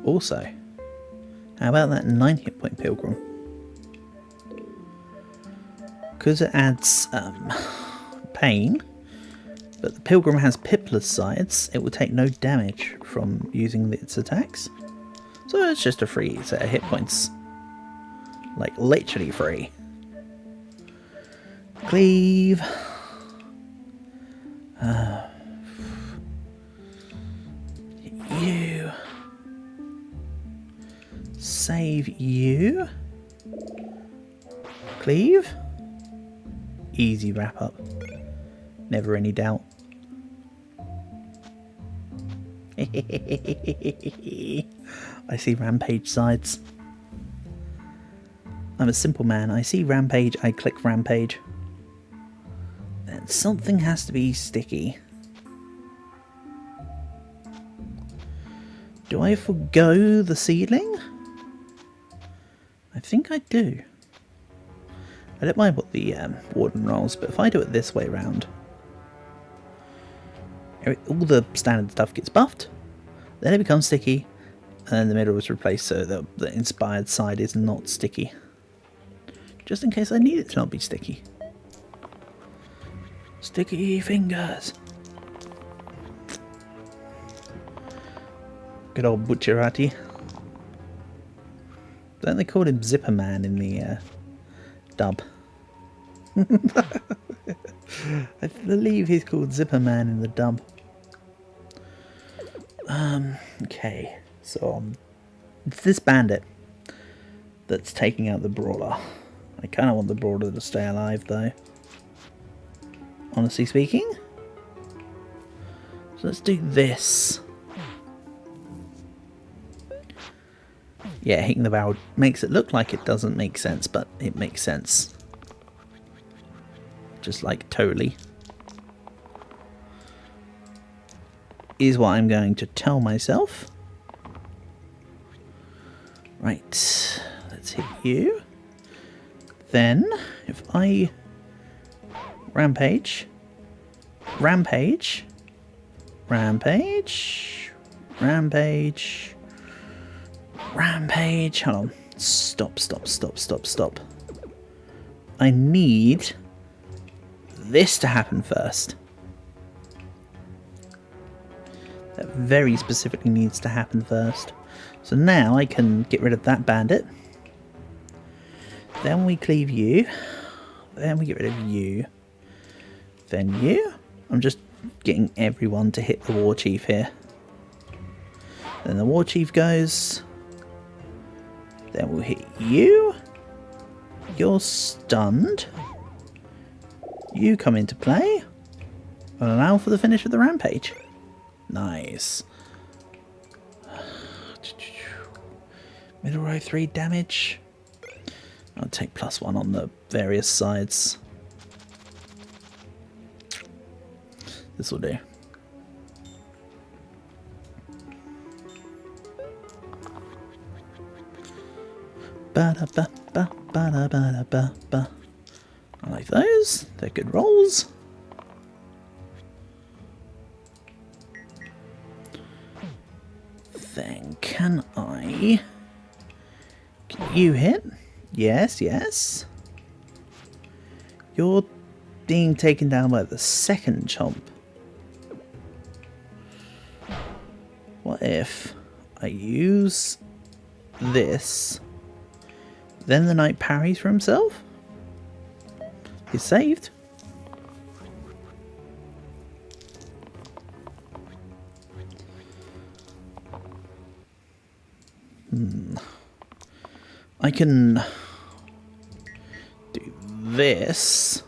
Also, how about that 9 hit point pilgrim? Because it adds pain, but the pilgrim has pipless sides, it will take no damage from using its attacks. So it's just a free set of hit points. Like literally free. Cleave. You. Save you. Cleave. Easy wrap up. Never any doubt. I see rampage sides. I'm a simple man. I see rampage, I click rampage. Then something has to be sticky. Do I forgo the seedling? I think I do. I don't mind what the warden rolls, but if I do it this way round, all the standard stuff gets buffed, then it becomes sticky, and then the middle is replaced so that the inspired side is not sticky. Just in case I need it to not be sticky. Sticky fingers. Good old Butcherati. Don't they call him Zipper Man in the dub? I believe he's called Zipper Man in the dub. Okay, so it's this bandit that's taking out the brawler. I kind of want the brawler to stay alive though, honestly speaking. So let's do this. Yeah, hitting the barrel makes it look like it doesn't make sense, but it makes sense. Just like totally. Is what I'm going to tell myself. Right, let's hit you. Then, if I rampage, rampage, rampage, rampage, rampage. Hold on. Stop. I need this to happen first. That very specifically needs to happen first. So now I can get rid of that bandit. Then we cleave you. Then we get rid of you. Then you. I'm just getting everyone to hit the war chief here. Then the war chief goes. Then we'll hit you. You're stunned. You come into play. And allow for the finish of the rampage. Nice. Middle row 3 damage. I'll take +1 on the various sides. This will do. I like those. They're good rolls. then can I get you hit? Yes, yes. You're being taken down by the second chomp. What if I use this, then the knight parries for himself? He's saved. I can do this.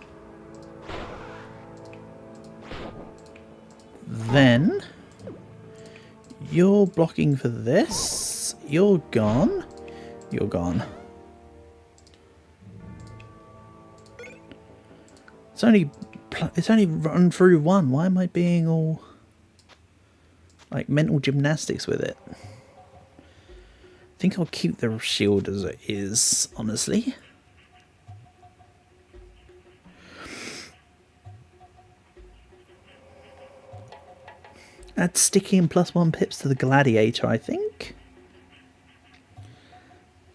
Then you're blocking for this. You're gone. You're gone. It's only run through one. Why am I being all like mental gymnastics with it? I think I'll keep the shield as it is, honestly. Add sticky and +1 pips to the gladiator, I think.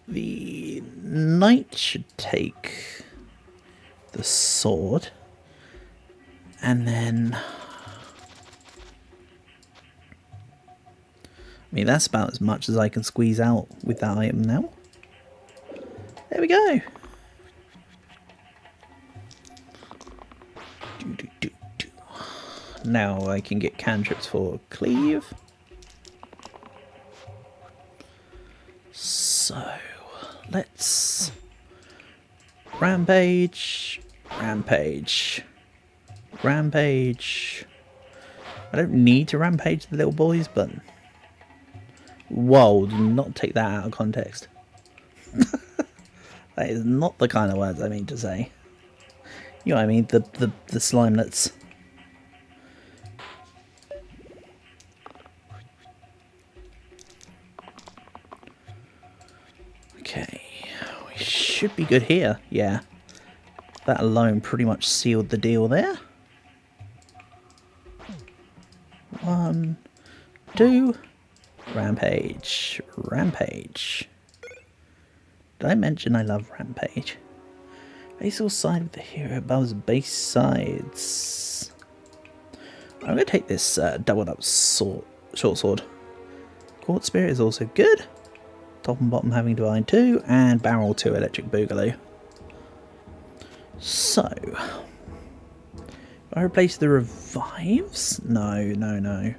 The knight should take the sword. And then... I mean, that's about as much as I can squeeze out with that item now. There we go. Now I can get cantrips for cleave. So, let's... Rampage. Rampage. Rampage. I don't need to rampage the little boys, but... Whoa, do not take that out of context. That is not the kind of words I mean to say. You know what I mean? The slimelets. Okay, we should be good here. Yeah, that alone pretty much sealed the deal there. 1, 2, rampage, rampage. Did I mention I love rampage? Base or side with the hero above base sides. I'm going to take this doubled up sword, short sword. Court Spirit is also good. Top and bottom having divine 2 and barrel 2 electric boogaloo. So, do I replace the revives? No, no, no.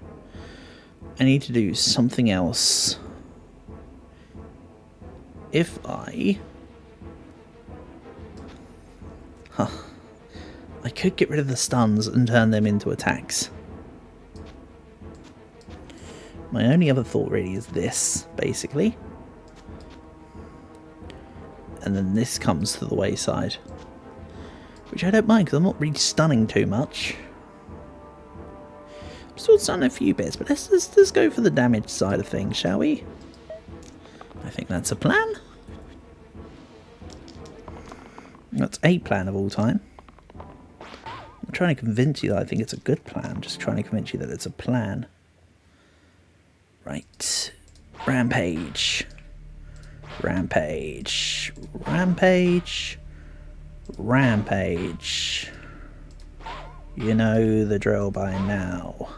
I need to do something else. If I... I could get rid of the stuns and turn them into attacks. My only other thought really is this, basically. And then this comes to the wayside. Which I don't mind, because I'm not really stunning too much. I'm still stunning a few bits, but let's go for the damage side of things, shall we? I think that's a plan. That's a plan of all time. I'm trying to convince you that I think it's a good plan. I'm just trying to convince you that it's a plan. Right. Rampage. Rampage. Rampage. Rampage. You know the drill by now.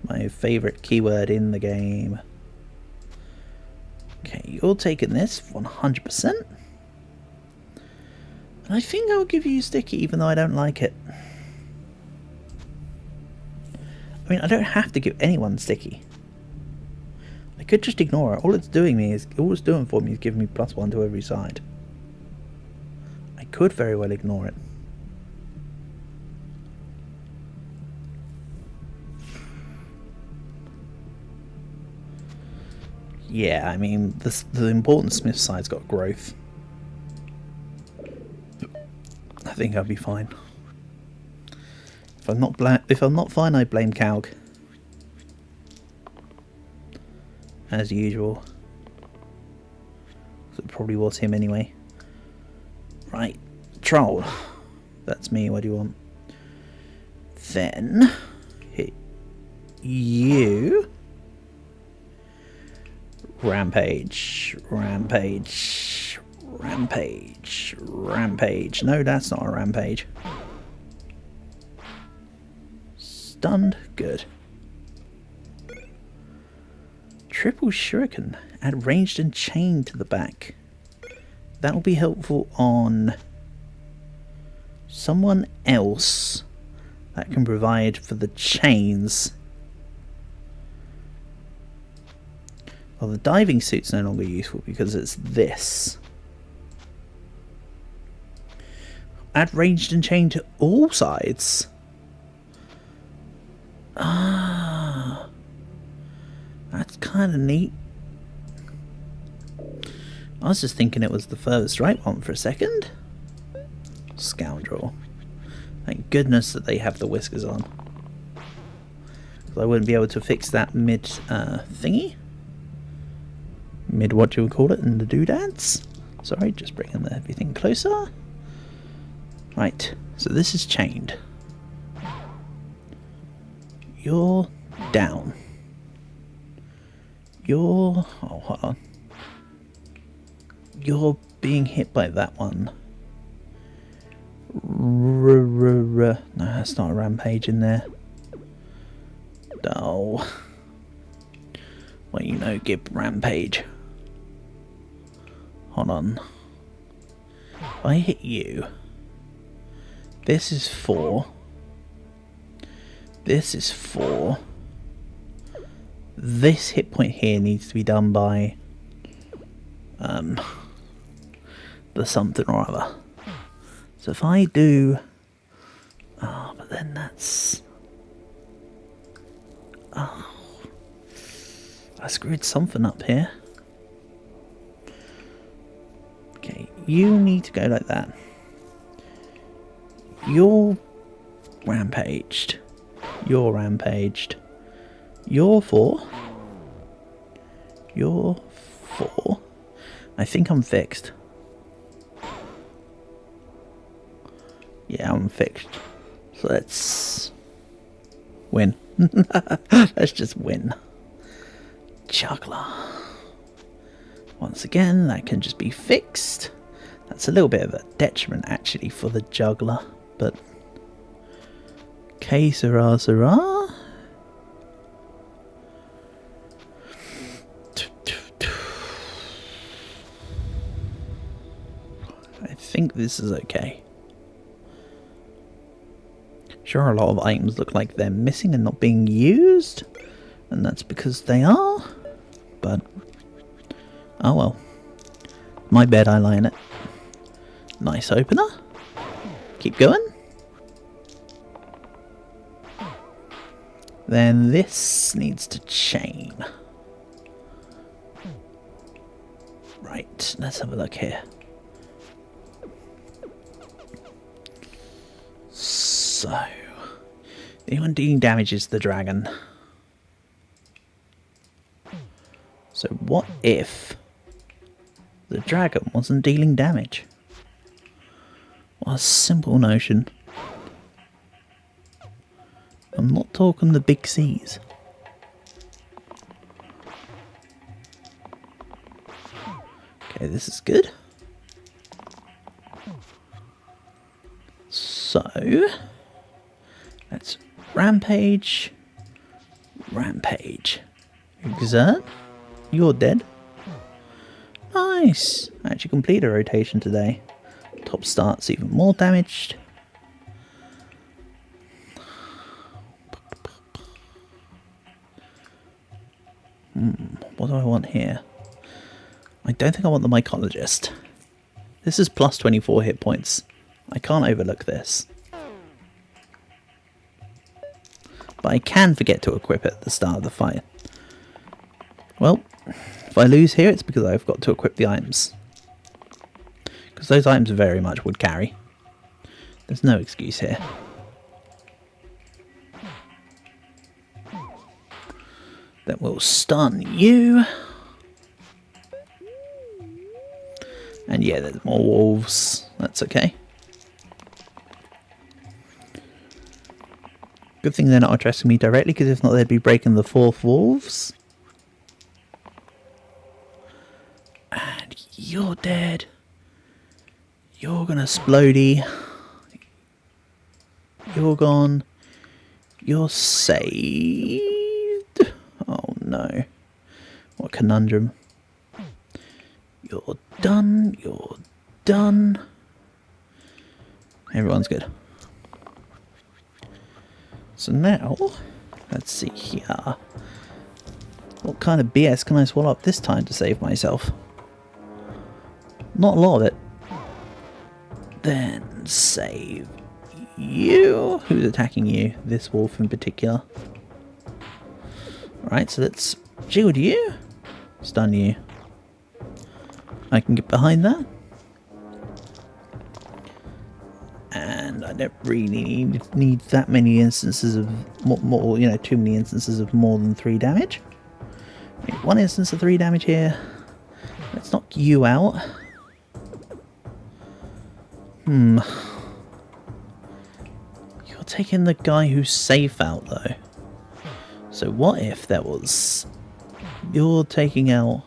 My favourite keyword in the game. Okay, you're taking this 100%. And I think I'll give you sticky even though I don't like it. I mean, I don't have to give anyone sticky. I could just ignore it. All it's doing for me is giving me +1 to every side. I could very well ignore it. Yeah, I mean, the important Smith side's got growth. I think I'll be fine. If I'm not fine, I blame Calg. As usual. So it probably was him anyway. Right, troll. That's me. What do you want? Then hit you. Rampage, rampage, rampage, rampage. No, that's not a rampage. Stunned, good. Triple shuriken, add ranged and chained to the back. That will be helpful on someone else that can provide for the chains. Well, the diving suit's no longer useful because it's this. Add ranged and chained to all sides. Ah, that's kind of neat. I was just thinking it was the furthest right one for a second. Scoundrel. Thank goodness that they have the whiskers on. Because I wouldn't be able to fix that mid thingy. Mid what you would call it in the doodads. Sorry, just bringing everything closer. Right, so this is chained. You're down. You're... oh, hold on. You're being hit by that one. No, that's not a rampage in there. Oh. Well, you know, give rampage. Hold on. If I hit you, this is 4. This is 4. This hit point here needs to be done by the something or other. So if I do, oh, but then that's, oh, I screwed something up here. Okay, you need to go like that. You're rampaged. You're rampaged. You're 4. You're 4. I think I'm fixed. Yeah, I'm fixed. So let's win. Let's just win. Juggler. Once again, that can just be fixed. That's a little bit of a detriment actually for the juggler, but okay, sirrah, sirrah. I think this is okay. Sure, a lot of items look like they're missing and not being used, and that's because they are, but oh well. My bed, I lie in it. Nice opener. Keep going. Then this needs to chain. Right, let's have a look here. So, the only one dealing damage is the dragon. So what if the dragon wasn't dealing damage? What a simple notion. I'm not talking the big C's. Okay, this is good. So, let's rampage, rampage. Exert, you're dead. Nice! I actually complete a rotation today. Top start's even more damaged. What do I want here? I don't think I want the mycologist. This is plus 24 hit points. I can't overlook this. But I can forget to equip it at the start of the fight. Well, if I lose here, it's because I've got to equip the items. Because those items very much would carry. There's no excuse here. Then we'll stun you. And yeah, there's more wolves. That's okay. Good thing they're not addressing me directly, because if not they'd be breaking the fourth walls. And you're dead. You're gonna splodey. You're gone. You're saved. Oh no. What a conundrum. You're done. You're done. Everyone's good. So now, let's see here. What kind of BS can I swallow up this time to save myself? Not a lot of it. Then save you. Who's attacking you? This wolf in particular. Right, so let's shield you. Stun you. I can get behind that. And I don't really need that many instances of more, you know, too many instances of more than 3 damage. One instance of 3 damage here. Let's knock you out. You're taking the guy who's safe out though. So what if there was... You're taking out...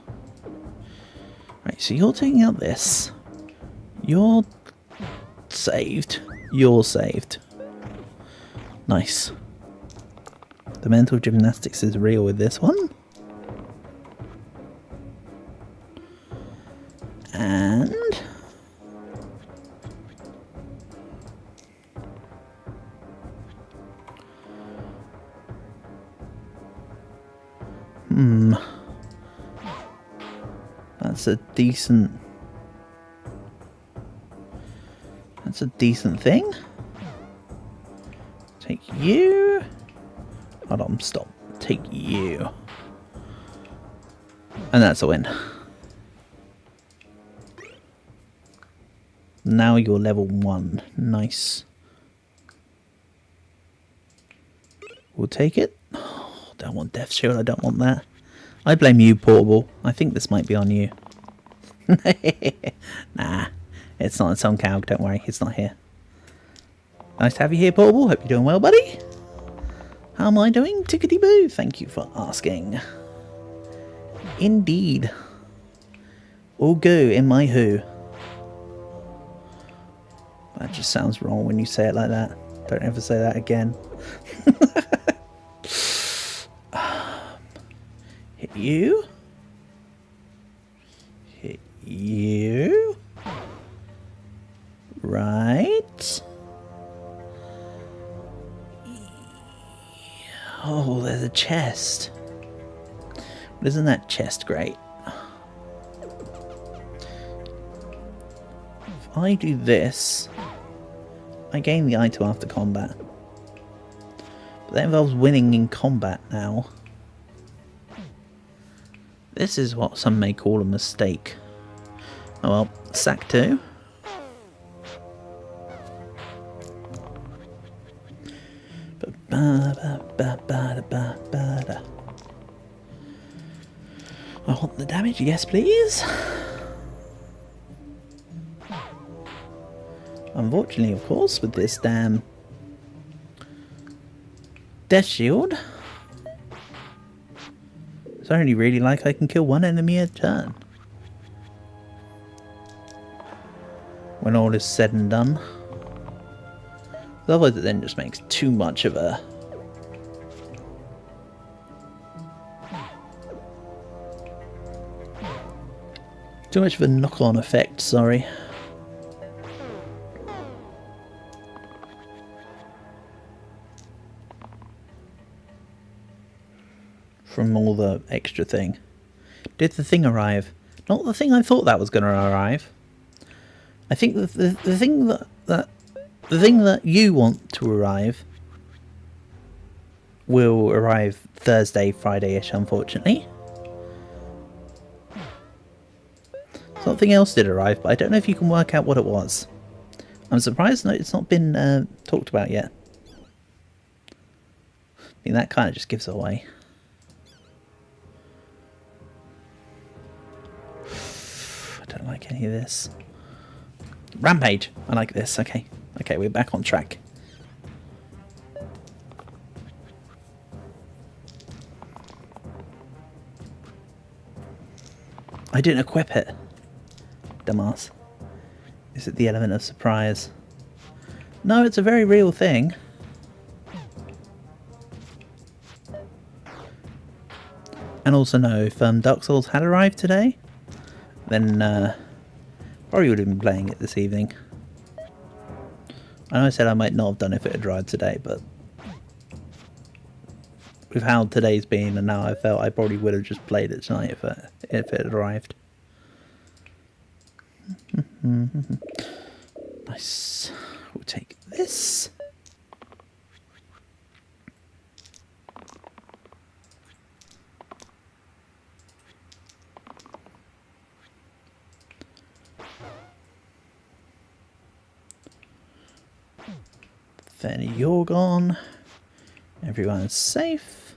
Right, so you're taking out this. You're saved. You're saved. Nice. The mental gymnastics is real with this one. And... That's a decent... That's a decent thing. Take you. Hold on, stop. Take you. And that's a win. Now you're level 1. Nice. We'll take it. Oh, don't want Death Shield, I don't want that. I blame you, Portable. I think this might be on you. Nah, it's not. It's on Calg, don't worry, it's not here. Nice to have you here, Portable. Hope you're doing well, buddy. How am I doing? Tickety-boo. Thank you for asking. Indeed. All go in my who. That just sounds wrong when you say it like that. Don't ever say that again. Hit you. Hit you. Right. Oh, there's a chest. But isn't that chest great? If I do this, I gain the item after combat. But that involves winning in combat now. This is what some may call a mistake. Oh well, sack 2. I want the damage, yes please. Unfortunately, of course, with this damn Death Shield, it's only really like I can kill one enemy a turn. When all is said and done. Otherwise it then just makes too much of a... Too much of a knock-on effect, sorry. From all the extra thing. Did the thing arrive? Not the thing I thought that was going to arrive. I think the thing the thing that you want to arrive will arrive Thursday, Friday-ish, unfortunately. Something else did arrive, but I don't know if you can work out what it was. I'm surprised it's not been talked about yet. I mean, that kind of just gives it away. I don't like any of this. Rampage! I like this, okay. Okay, we're back on track. I didn't equip it. Dumbass. Is it the element of surprise? No, it's a very real thing. And also no, if Dark Souls had arrived today, then probably would have been playing it this evening. I know I said I might not have done it if it had arrived today, but with how today's been and now I felt I probably would have just played it tonight if it had arrived. Nice. We'll take this. Then you're gone. Everyone's safe.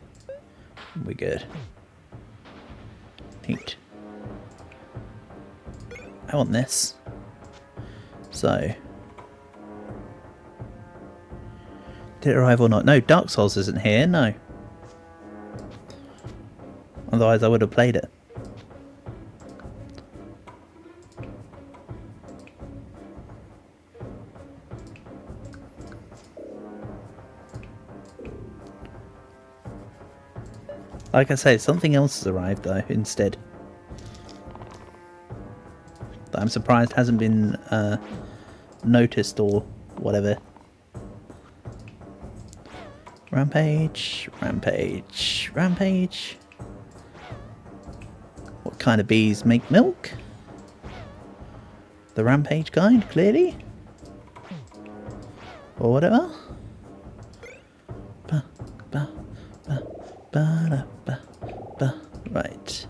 We're good. Neat. I want this. So. Did it arrive or not? No, Dark Souls isn't here, no. Otherwise I would have played it. Like I say, something else has arrived though, instead. That I'm surprised hasn't been noticed or whatever. Rampage, rampage, rampage. What kind of bees make milk? The rampage kind, clearly. Or whatever. Right.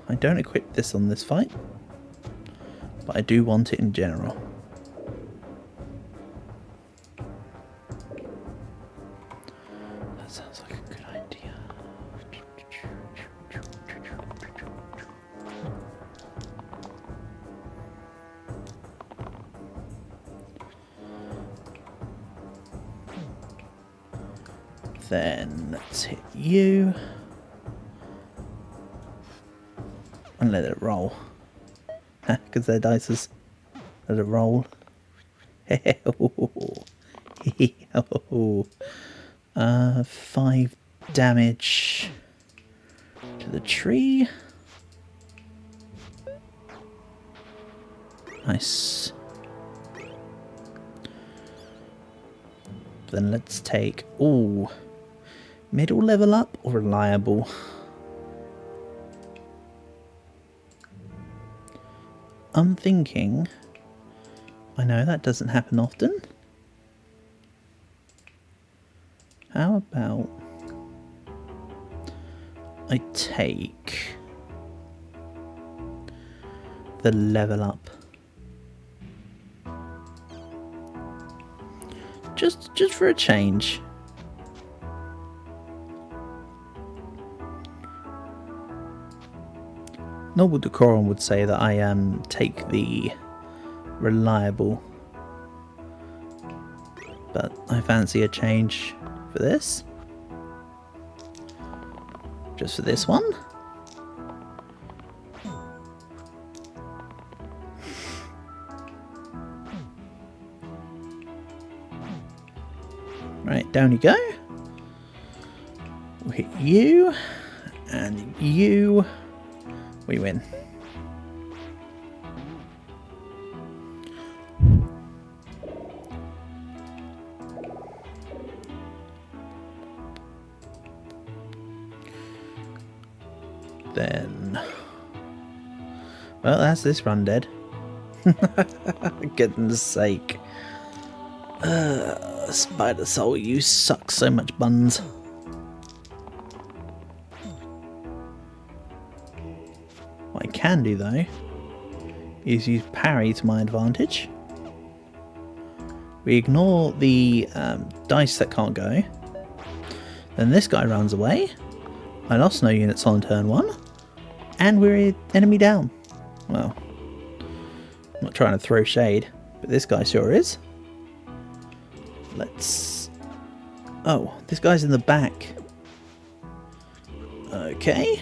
I don't equip this on this fight, but I do want it in general. That sounds like a good idea. Then let's hit you and let it roll. Because their dice let it roll. 5 damage to the tree. Nice. Then let's take middle level up or reliable. I'm thinking, I know that doesn't happen often. How about I take the level up? Just for a change. Noble Decorum would say that I take the reliable, but I fancy a change for this. Just for this one. Right, down you go. We'll hit you and you. We win. Then, well, that's this run dead. Goodness sake. Spider Soul, you suck so much buns. What I can do though is use parry to my advantage. We ignore the dice that can't go. Then this guy runs away. I lost no units on turn 1. And we're enemy down. Well, I'm not trying to throw shade, but this guy sure is. Let's... Oh, this guy's in the back. Okay.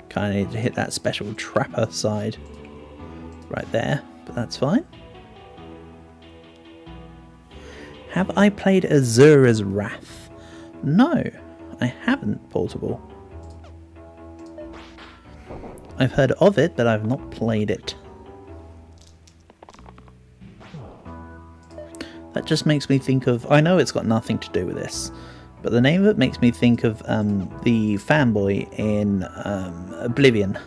Kind of need to hit that special trapper side right there, but that's fine. Have I played Azura's Wrath? No, I haven't, Portable. I've heard of it, but I've not played it. That just makes me think of... I know it's got nothing to do with this, but the name of it makes me think of the fanboy in Oblivion,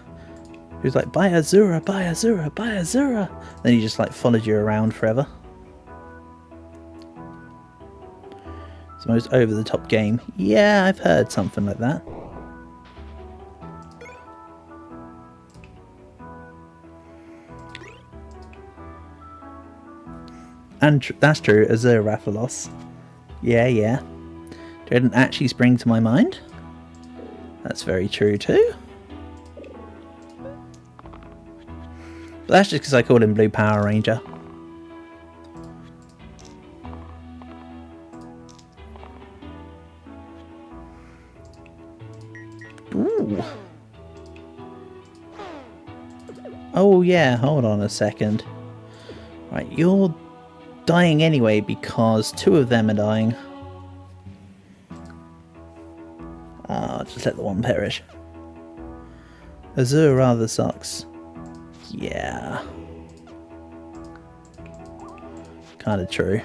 who's like, buy Azura, buy Azura, buy Azura. Then he just like followed you around forever. It's the most over-the-top game. Yeah, I've heard something like that. And that's true, Azura Rathalos. Yeah. Didn't actually spring to my mind. That's very true too. But that's just because I called him Blue Power Ranger. Ooh. Oh yeah, hold on a second. Right, you're dying anyway because two of them are dying. Just let the one perish. Azura rather sucks. Yeah. Kinda true.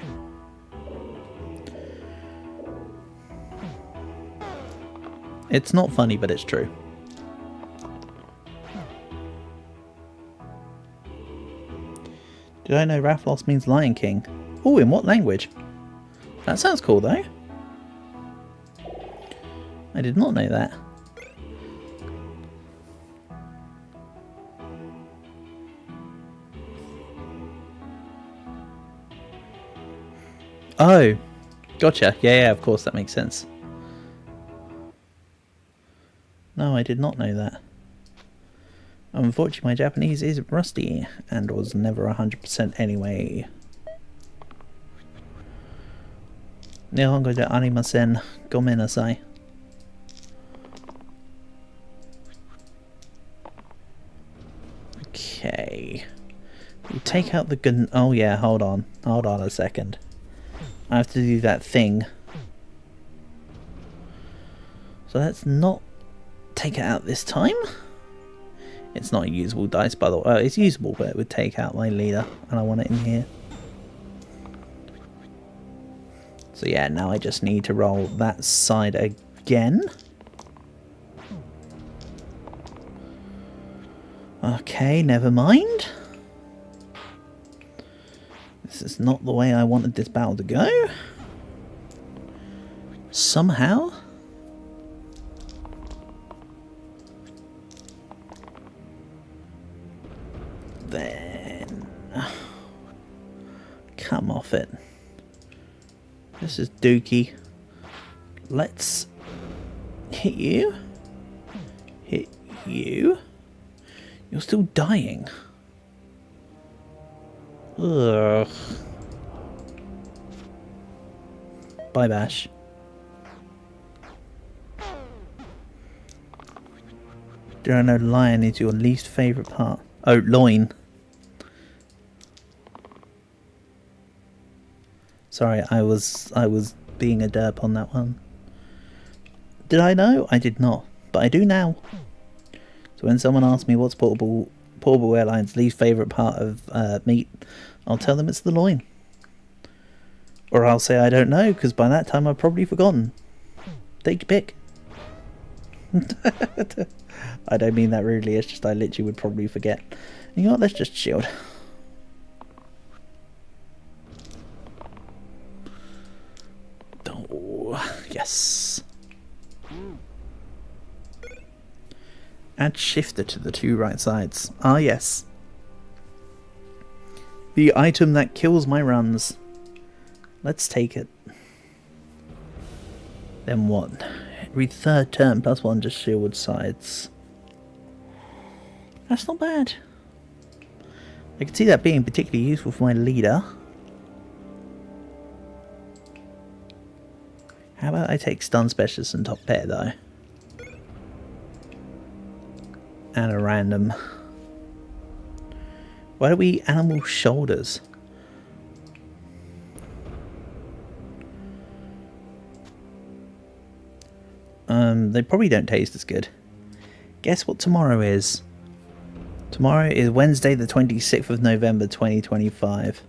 It's not funny, but it's true. Did I know Rathalos means Lion King? Oh, in what language? That sounds cool though. I did not know that. Oh, gotcha. Yeah, of course, that makes sense. No, I did not know that. Unfortunately, my Japanese is rusty and was never 100% anyway. 日本語じゃありません。ごめんなさい。Okay. We take out the gun. Oh yeah, hold on a second. I have to do that thing. So let's not take it out this time. It's not a usable dice, by the way. It's usable, but it would take out my leader, and I want it in here. So yeah, now I just need to roll that side again. Okay, never mind. This is not the way I wanted this battle to go. Somehow. Then... come off it. This is dookie. Let's hit you. Hit you. You're still dying. Ugh. Bye, Bash. Do I know lion is your least favourite part? Oh, loin. Sorry, I was being a derp on that one. Did I know? I did not, but I do now. So when someone asks me what's Portable Airlines' least favourite part of meat, I'll tell them it's the loin. Or I'll say I don't know, because by that time I've probably forgotten. Take your pick. I don't mean that rudely, it's just I literally would probably forget. You know what, let's just shield. Oh, yes. Add shifter to the two right sides. Ah, yes. The item that kills my runs. Let's take it. Then what? Every third turn plus one just shield sides. That's not bad. I can see that being particularly useful for my leader. How about I take stun specialist and top pair though? And a random. Why do we eat animal shoulders? They probably don't taste as good. Guess what tomorrow is? Tomorrow is Wednesday the 26th of November 2025.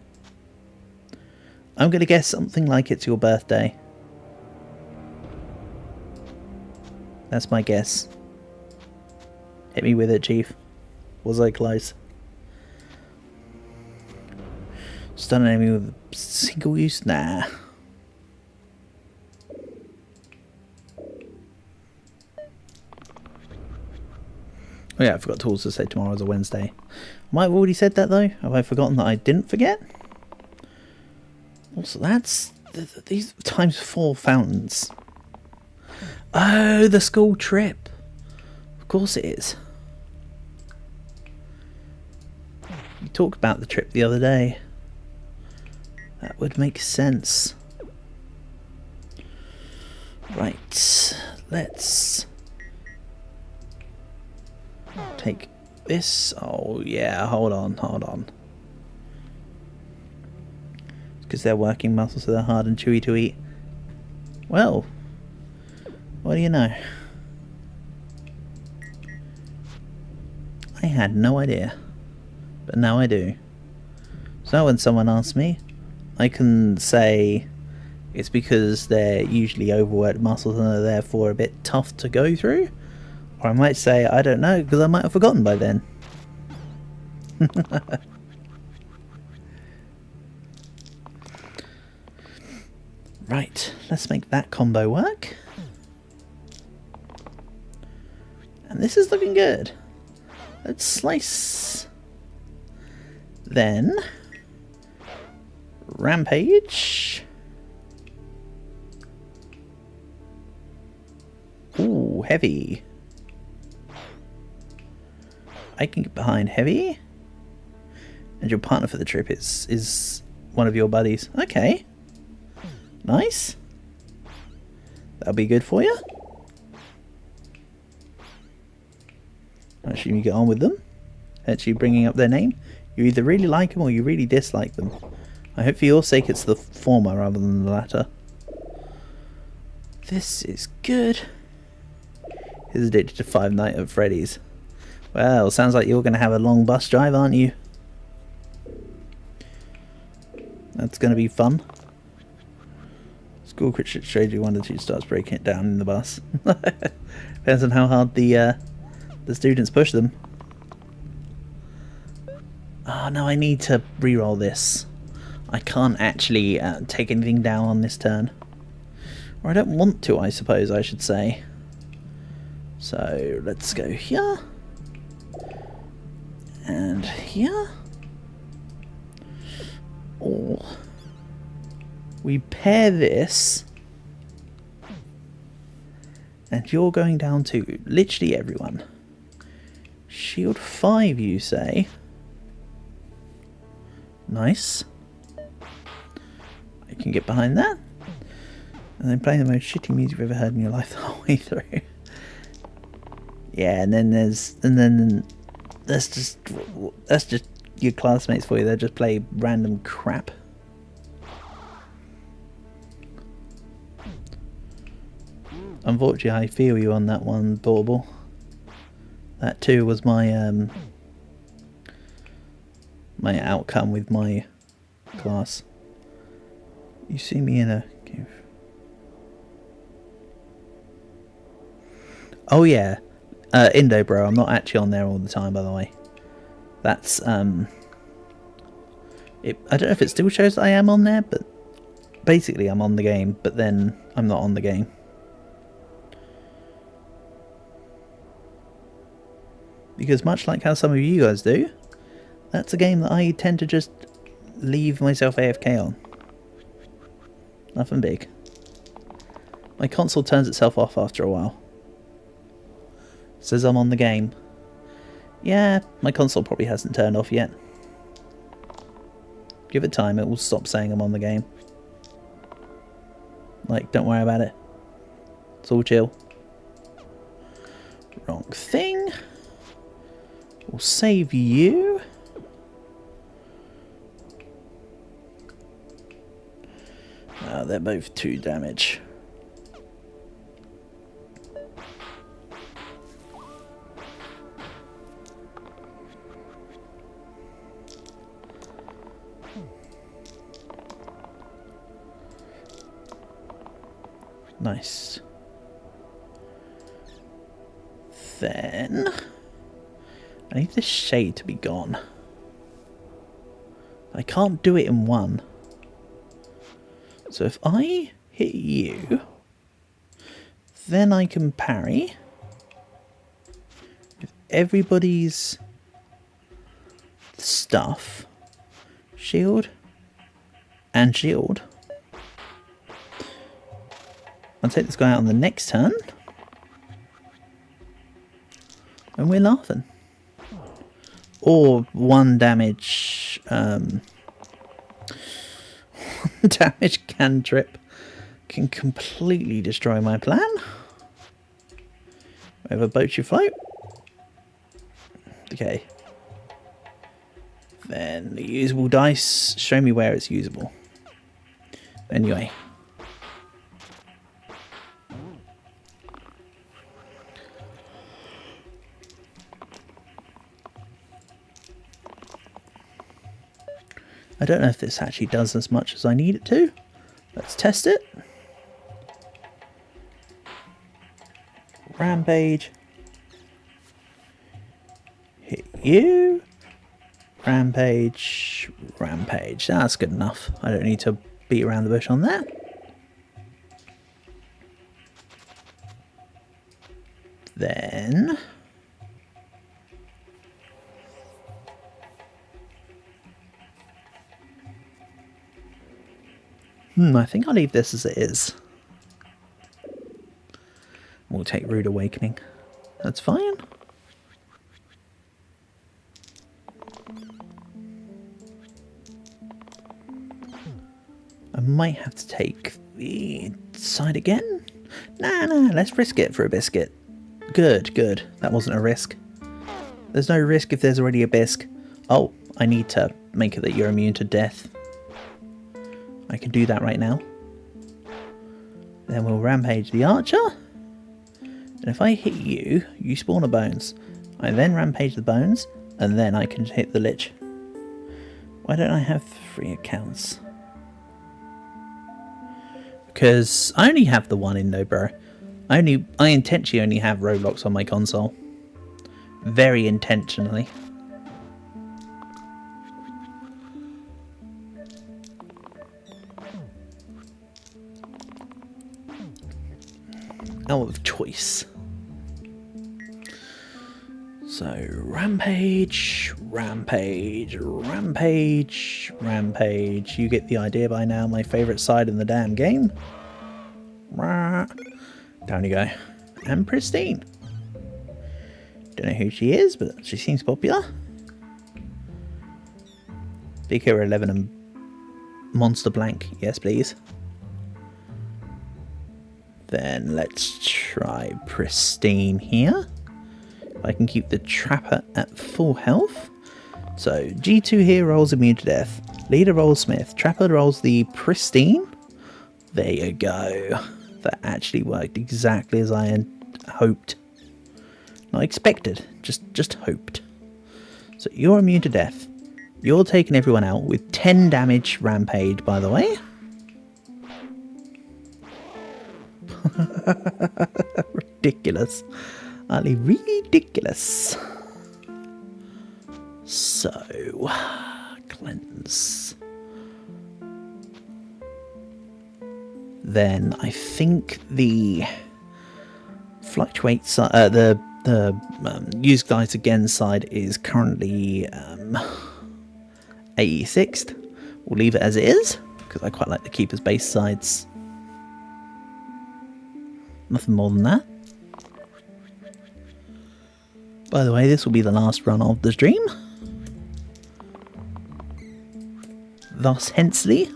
I'm going to guess something like it's your birthday. That's my guess. Hit me with it, Chief. Was I close? Stunning me with a single use? Nah. Oh yeah, I forgot to also say tomorrow's a Wednesday. Might have already said that though. Have I forgotten that I didn't forget? Also, that's these times 4 fountains. Oh, the school trip. Of course it is. You talked about the trip the other day. That would make sense. Right, let's take this. Oh yeah, hold on. Because they're working muscles, so they're hard and chewy to eat. Well, what do you know? I had no idea, but now I do. So when someone asks me, I can say it's because they're usually overworked muscles and are therefore a bit tough to go through. Or I might say, I don't know, because I might have forgotten by then. Right, let's make that combo work. And this is looking good. Let's slice. Then rampage. Ooh, heavy. I can get behind heavy. And your partner for the trip is one of your buddies. Okay. Nice. That'll be good for you. I assume you get on with them. Actually bringing up their name. You either really like them or you really dislike them. I hope for your sake it's the former rather than the latter. This is good. He's addicted to Five Nights at Freddy's. Well, sounds like you're going to have a long bus drive, aren't you? That's going to be fun. School crit strategy 1 to 2 starts breaking it down in the bus. Depends on how hard the students push them. Oh no, I need to reroll this. I can't actually take anything down on this turn. Or I don't want to, I suppose I should say. So let's go here. And here. Or we pair this. And you're going down to literally everyone. Shield 5, you say? Nice. I can get behind that. And then play the most shitty music you've ever heard in your life the whole way through. Yeah, and then that's just your classmates for you. They'll just play random crap. Unfortunately, I feel you on that one, Bauble. That too was my my outcome with my class. You see me in a cave. Oh yeah, Indo bro. I'm not actually on there all the time, by the way. That's I don't know if it still shows that I am on there, but basically I'm on the game, but then I'm not on the game. Because much like how some of you guys do, that's a game that I tend to just leave myself AFK on. Nothing big. My console turns itself off after a while. Says I'm on the game. Yeah, my console probably hasn't turned off yet. Give it time, it will stop saying I'm on the game. Like, don't worry about it. It's all chill. Wrong thing. We'll save you. They're both 2 damage. Nice. Then I need this shade to be gone. I can't do it in one. So if I hit you, then I can parry. If everybody's stuff, shield and shield. I'll take this guy out on the next turn. And we're laughing. Or 1 damage, damage cantrip can completely destroy my plan. Whatever boat you float. Okay. Then the usable dice, show me where it's usable. Anyway. I don't know if this actually does as much as I need it to. Let's test it. Rampage. Hit you. Rampage. Rampage. That's good enough. I don't need to beat around the bush on that. Then... I think I'll leave this as it is. We'll take Rude Awakening. That's fine. I might have to take the side again. Nah, let's risk it for a biscuit. Good. That wasn't a risk. There's no risk if there's already a bisque. Oh, I need to make it that you're immune to death. I can do that right now. Then we'll rampage the archer. And if I hit you, you spawn a bones. I then rampage the bones, and then I can hit the lich. Why don't I have 3 accounts? Because I only have the one in Nobro. I intentionally only have Roblox on my console. Very intentionally. Out of choice. So rampage. You get the idea by now. My favourite side in the damn game. Down you go. And Pristine. Don't know who she is, but she seems popular. Big Hero 11 and Monster Blank. Yes, please. Then let's try Pristine here. If I can keep the Trapper at full health. So G2 here rolls immune to death. Leader rolls Smith. Trapper rolls the Pristine. There you go. That actually worked exactly as I had hoped. Not expected, just hoped. So you're immune to death. You're taking everyone out with 10 damage rampage, by the way. Ridiculous. Utterly ridiculous. So, cleanse. Then I think the fluctuates. The use guys again side is currently 86th. We'll leave it as it is because I quite like the keeper's base sides. Nothing more than that. By the way, this will be the last run of the stream. Thus, Hensley.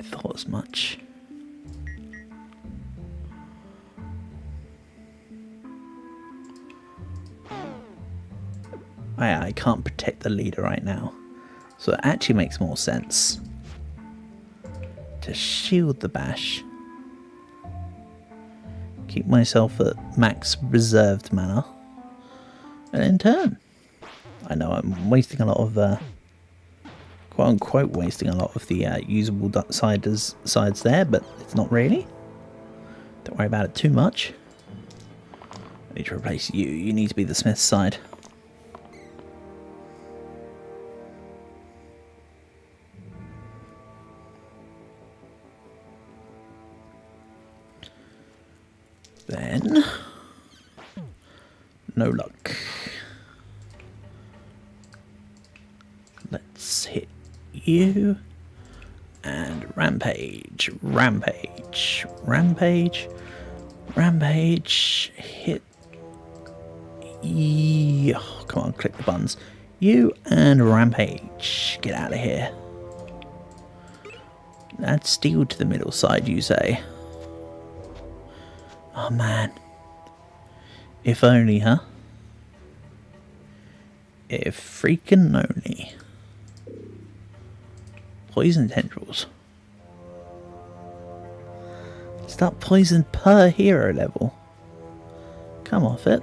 thought as much. I can't protect the leader right now. So it actually makes more sense to shield the bash. Keep myself at max reserved mana. And in turn. I know I'm wasting a lot of quote unquote wasting a lot of the usable sides there, but it's not really. Don't worry about it too much. I need to replace you. You need to be the Smith's side. Then, no luck. Let's hit you and rampage, rampage, rampage, rampage. Hit. Oh, come on, click the buttons. You and rampage. Get out of here. Add steel to the middle side, you say? Oh man. If only, huh? If freaking only. Poison tendrils. Start poison per hero level. Come off it.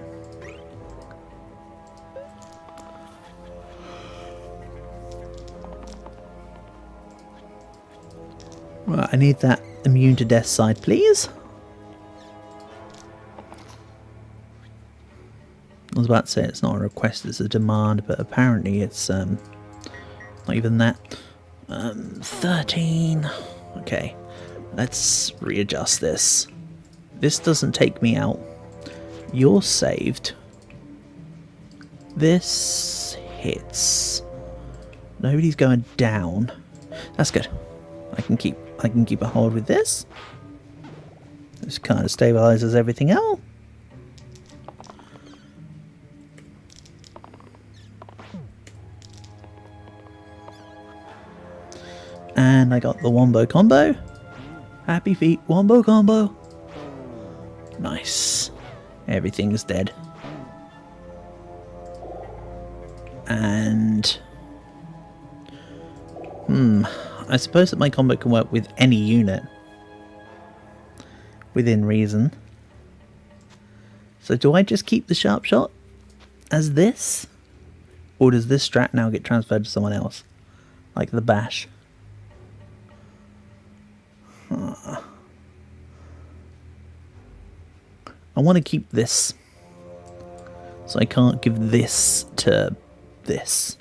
Right, I need that immune to death side, please. I was about to say it's not a request, it's a demand, but apparently it's not even that. 13. Okay, let's readjust this. This doesn't take me out. You're saved. This hits. Nobody's going down. That's good. I can keep a hold with this. This kind of stabilizes everything else. And I got the wombo combo. Happy feet, wombo combo. Nice. Everything's dead. And I suppose that my combo can work with any unit within reason. So do I just keep the sharp shot as this? Or does this strat now get transferred to someone else? Like the bash? I want to keep this, so I can't give this to this.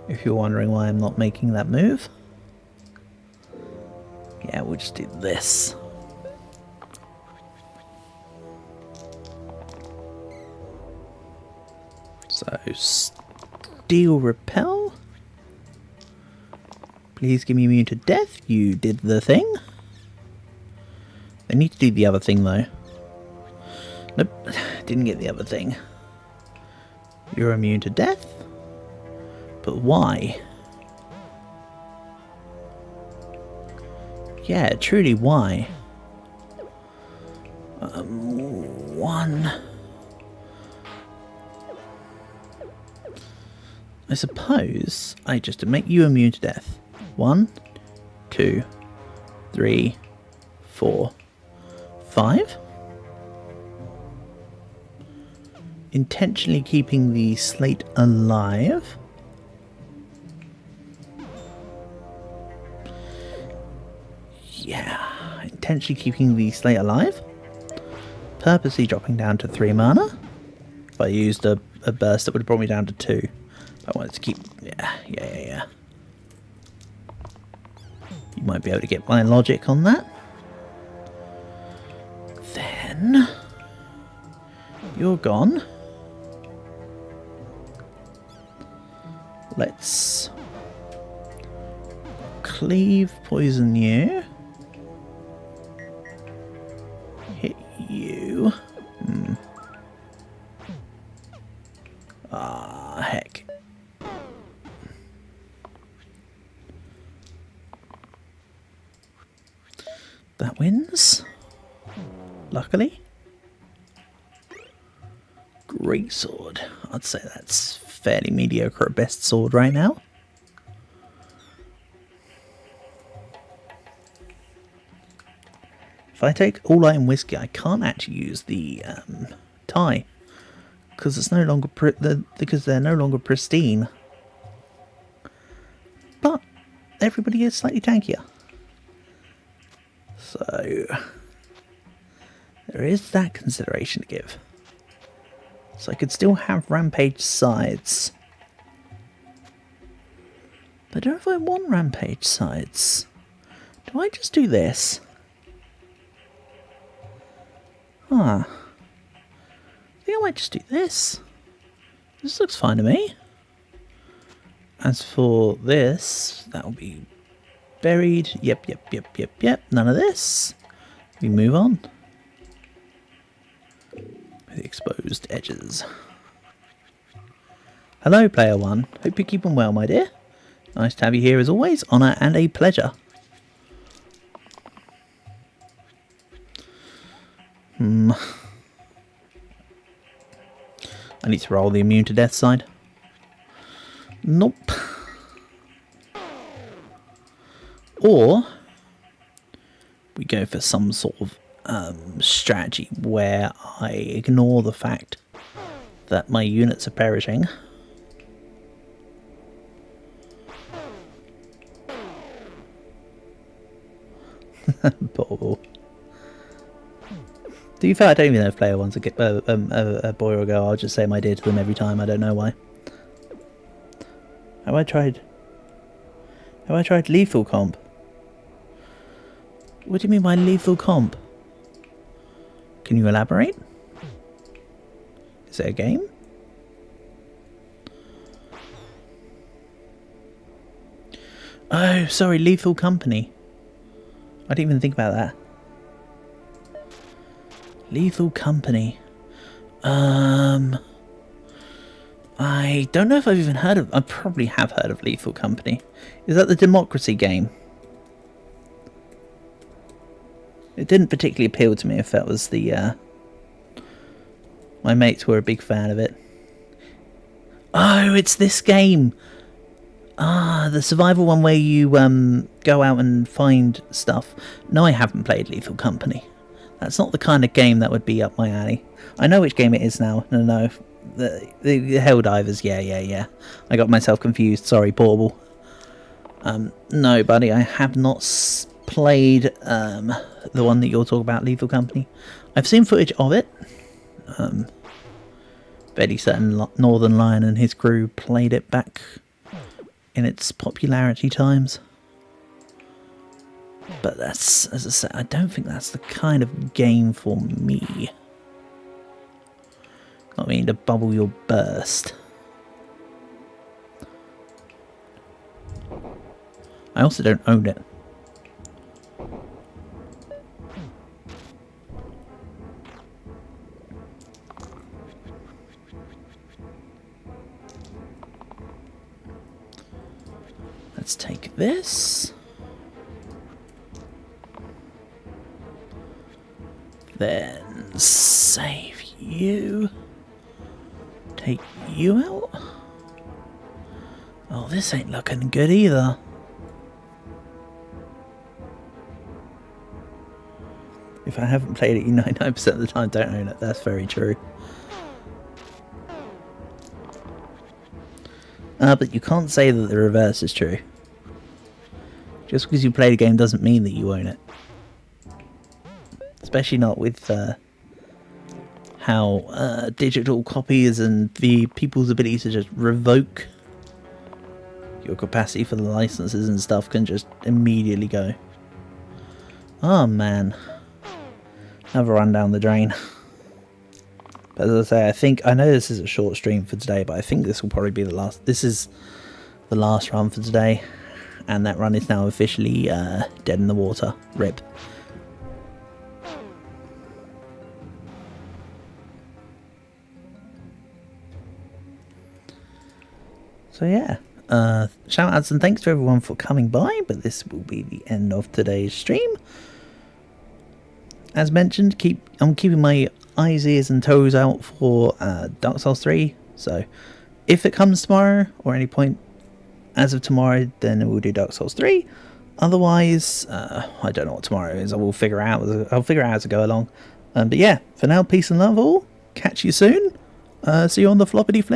If you're wondering why I'm not making that move. Yeah, we'll just do this. So, Steel Repel. Please give me immune to death. You did the thing. I need to do the other thing though. Nope, didn't get the other thing. You're immune to death. But why? Yeah, truly why? One. I suppose I just make you immune to death. 1, 2, 3, 4, 5. Intentionally keeping the slate alive. Yeah, intentionally keeping the slate alive. Purposely dropping down to 3 mana. If I used a burst that would have brought me down to 2. But I wanted to keep... Yeah. You might be able to get my logic on that. Then... You're gone. Let's... Cleave, poison you. Hit you. Ah, heck. That wins. Luckily. Great sword. I'd say that's fairly mediocre at best sword right now. If I take all iron whiskey, I can't actually use the tie because it's no longer because they're no longer pristine. But everybody is slightly tankier, so there is that consideration to give. So I could still have rampage sides. But I don't know if I want rampage sides. Do I just do this? Huh. I think I might just do this. This looks fine to me. As for this, that'll be buried. Yep. None of this. We move on. The exposed edges. Hello, player one. Hope you're keeping well, my dear. Nice to have you here as always. Honour and a pleasure. I need to roll the immune to death side. Nope. Or we go for some sort of strategy where I ignore the fact that my units are perishing. Poor. To be fair, I don't even know if player one's a boy or a girl. I'll just say my dear to them every time. I don't know why. Have I tried lethal comp? What do you mean by lethal comp? Can you elaborate? Is it a game? Oh, sorry, Lethal Company. I didn't even think about that. Lethal Company. I don't know if I've even heard of... I probably have heard of Lethal Company. Is that the Democracy game? It didn't particularly appeal to me if that was the... My mates were a big fan of it. Oh, it's this game! Ah, the survival one where you go out and find stuff. No, I haven't played Lethal Company. That's not the kind of game that would be up my alley. I know which game it is now. No. The Helldivers, yeah. I got myself confused. Sorry, Portable. No, buddy, I have not played the one that you're talking about, Lethal Company. I've seen footage of it. Fairly certain Northern Lion and his crew played it back in its popularity times. But that's, as I said, I don't think that's the kind of game for me. Not meaning to bubble your burst. I also don't own it. Let's take this. Then save you. Take you out. Oh, this ain't looking good either. If I haven't played it, you 99% of the time don't own it. That's very true. But you can't say that the reverse is true. Just because you played a game doesn't mean that you own it. Especially not with how digital copies and the people's ability to just revoke your capacity for the licenses and stuff can just immediately go. Oh man. Another run down the drain. But as I say, I know this is a short stream for today, but I think this will probably be the last. This is the last run for today, and that run is now officially dead in the water. RIP. So yeah, shout outs and thanks to everyone for coming by, but this will be the end of today's stream. as mentioned, I'm keeping my eyes, ears and toes out for Dark Souls 3. So if it comes tomorrow or any point as of tomorrow, then we'll do Dark Souls 3. Otherwise, I don't know what tomorrow is. I'll figure out as I go along. But yeah, for now, peace and love all. Catch you soon. See you on the floppity flip.